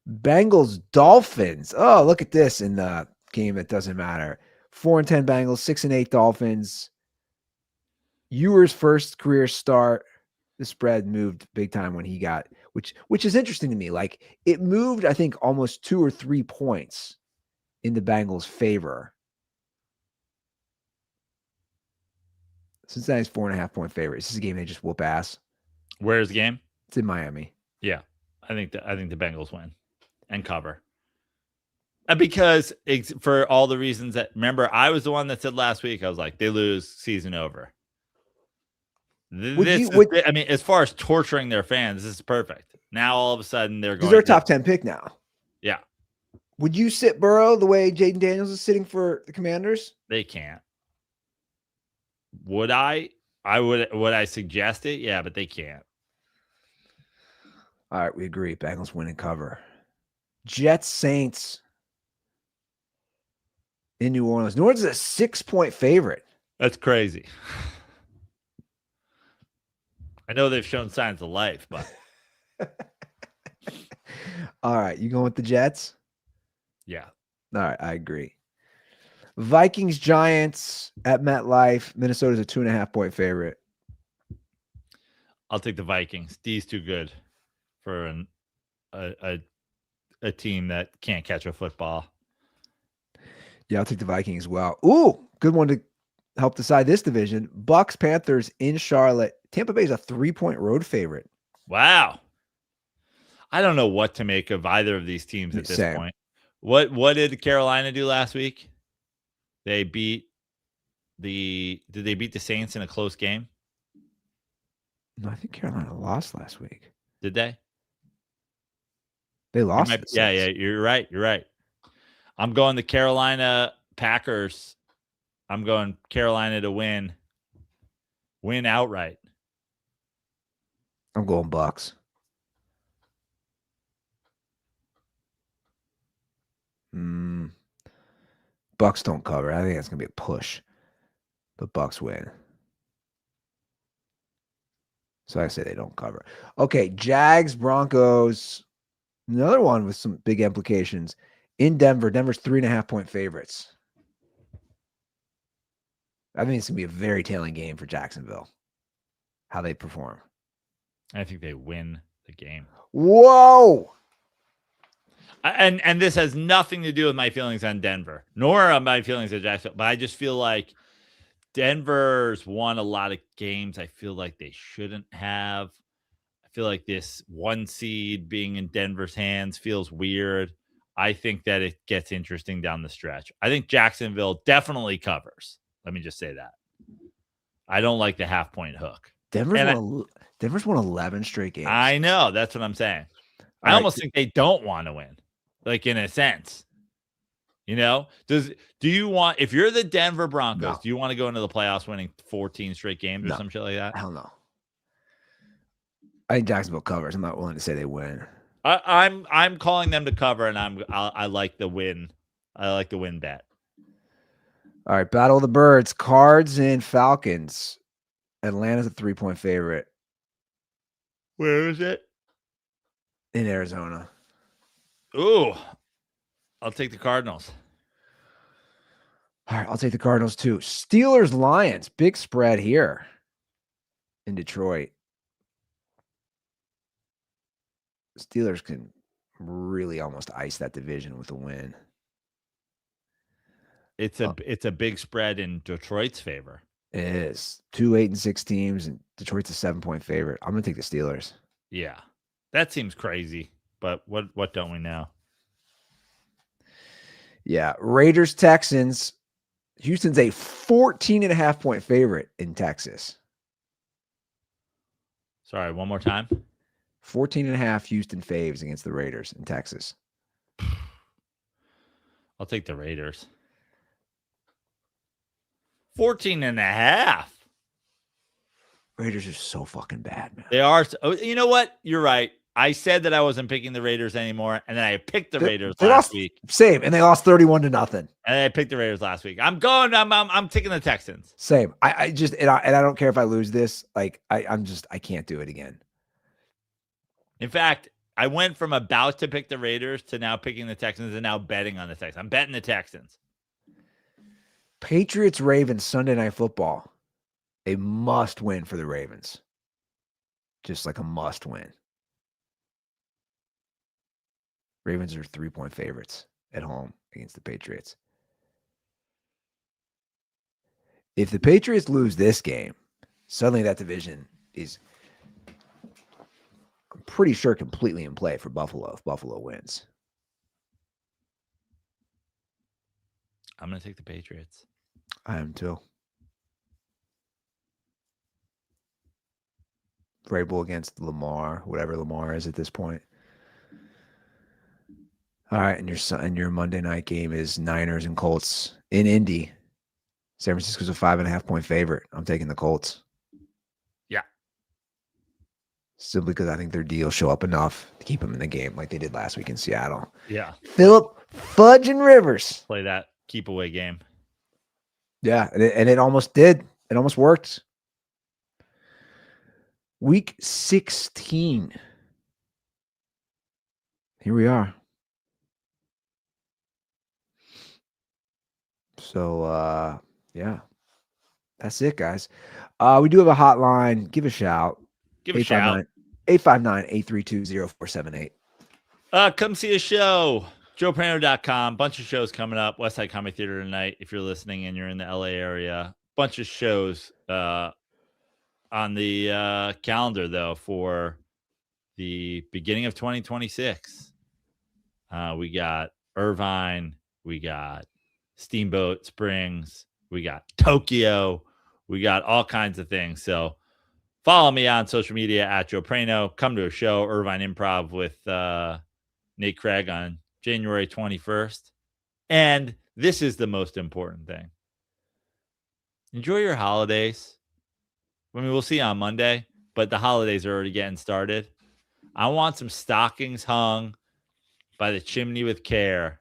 Bengals, Dolphins. Oh, look at this in the game that doesn't matter. 4-10 Bengals, 6-8 Dolphins. Ewer's first career start. The spread moved big time when he got, which is interesting to me. Like it moved, I think, almost 2 or 3 points in the Bengals' favor. Cincinnati's 4.5-point favorite. This is a game they just whoop ass. Where's the game? It's in Miami. Yeah. I think the Bengals win and cover. Because for all the reasons that, remember, I was the one that said last week, I was like, they lose, season over. I mean, as far as torturing their fans, this is perfect. Now all of a sudden they're going. They're a top 10 pick now. Yeah. Would you sit Burrow the way Jaden Daniels is sitting for the Commanders? They can't. Would I? Would I suggest it? Yeah, but they can't. All right, we agree. Bengals win and cover. Jets, Saints in New Orleans. New Orleans is a 6-point favorite. That's crazy. I know they've shown signs of life, but. All right, you going with the Jets? Yeah. All right, I agree. Vikings, Giants at MetLife. Minnesota's a 2.5-point favorite. I'll take the Vikings. D's too good for a team that can't catch a football. Yeah, I'll take the Vikings as well. Ooh, good one to help decide this division. Bucks, Panthers in Charlotte. Tampa Bay is a 3-point road favorite. Wow. I don't know what to make of either of these teams at this Same. point. What did Carolina do last week? They beat did they beat the Saints in a close game? No, I think Carolina lost last week. Did they? They lost. Yeah, you're right. You're right. I'm going the Carolina Packers. I'm going Carolina to win outright. I'm going Bucks. Bucks don't cover. I think it's going to be a push. But Bucks win. So I say they don't cover. Okay, Jags, Broncos. Another one with some big implications. In Denver. Denver's 3.5-point favorites. I think it's going to be a very telling game for Jacksonville. How they perform. I think they win the game. Whoa! And this has nothing to do with my feelings on Denver, nor on my feelings on Jacksonville. But I just feel like Denver's won a lot of games I feel like they shouldn't have. I feel like this 1 seed being in Denver's hands feels weird. I think that it gets interesting down the stretch. I think Jacksonville definitely covers. Let me just say that. I don't like the half-point hook. Denver's won 11 straight games. I know. That's what I'm saying. I almost think they don't want to win. Like, in a sense. You know? Do you want, if you're the Denver Broncos, do you want to go into the playoffs winning 14 straight games or some shit like that? Hell no. I think Jacksonville covers. I'm not willing to say they win. I'm calling them to cover, and I like the win. I like the win bet. All right, Battle of the Birds, Cards and Falcons. Atlanta's a 3-point favorite. Where is it? In Arizona. Ooh, I'll take the Cardinals. All right, I'll take the Cardinals too. Steelers, Lions, big spread here in Detroit. Steelers can really almost ice that division with a win. It's a big spread in Detroit's favor. It is 2 8-6 teams, and Detroit's a 7-point favorite. I'm gonna take the Steelers. Yeah, that seems crazy, but what don't we know? Yeah, Raiders, Texans. Houston's a 14.5-point favorite in Texas. Sorry, one more time. 14.5 Houston faves against the Raiders in Texas. I'll take the Raiders. 14.5. Raiders are so fucking bad, man. They are. You know what? You're right. I said that I wasn't picking the Raiders anymore, and then I picked the Raiders last week. Same, and they lost 31-0. And I picked the Raiders last week. I'm taking the Texans. Same. I just and I don't care if I lose this. Like I can't do it again. In fact, I went from about to pick the Raiders to now picking the Texans and now betting on the Texans. I'm betting the Texans. Patriots, Ravens, Sunday Night Football. A must win for the Ravens. Just like a must win. Ravens are 3-point favorites at home against the Patriots. If the Patriots lose this game, suddenly that division is, I'm pretty sure, completely in play for Buffalo if Buffalo wins. I'm going to take the Patriots. I am too. Vrabel against Lamar, whatever Lamar is at this point. All right, and your Monday night game is Niners and Colts in Indy. San Francisco's a 5.5-point favorite. I'm taking the Colts. Yeah. Simply because I think their deal show up enough to keep them in the game like they did last week in Seattle. Yeah. Philip Fudge and Rivers. Play that keep away game. Yeah, and it almost did. It almost worked. Week 16. Here we are. So, yeah, that's it, guys. We do have a hotline. Give a shout. Give a shout. 859-832-0478. Come see a show. JoePrano.com. Bunch of shows coming up. Westside Comedy Theater tonight. If you're listening and you're in the LA area, bunch of shows on the calendar though for the beginning of 2026. We got Irvine. We got Steamboat Springs. We got Tokyo. We got all kinds of things. So follow me on social media at Joe Prano. Come to a show, Irvine Improv with Nate Craig on January 21st. And this is the most important thing. Enjoy your holidays. I mean, we'll see you on Monday, but the holidays are already getting started. I want some stockings hung by the chimney with care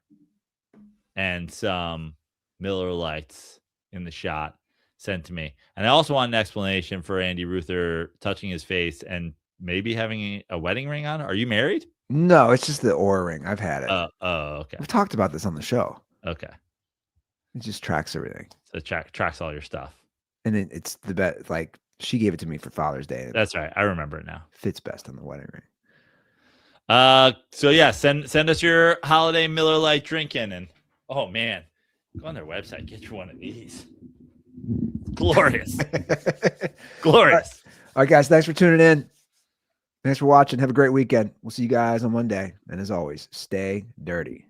and some Miller Lights in the shot sent to me. And I also want an explanation for Andy Ruther touching his face and maybe having a wedding ring on. Are you married? No, it's just the Or ring. I've had it. Okay. We've talked about this on the show. Okay. It just tracks everything. So it tracks all your stuff. And it's the best. Like, she gave it to me for Father's Day. That's right. I remember it now. Fits best on the wedding ring. So yeah, send us your holiday Miller Lite drinking, and oh man, go on their website, get you one of these. Glorious. Glorious. All right, guys, thanks for tuning in. Thanks for watching. Have a great weekend. We'll see you guys on Monday. And as always, stay dirty.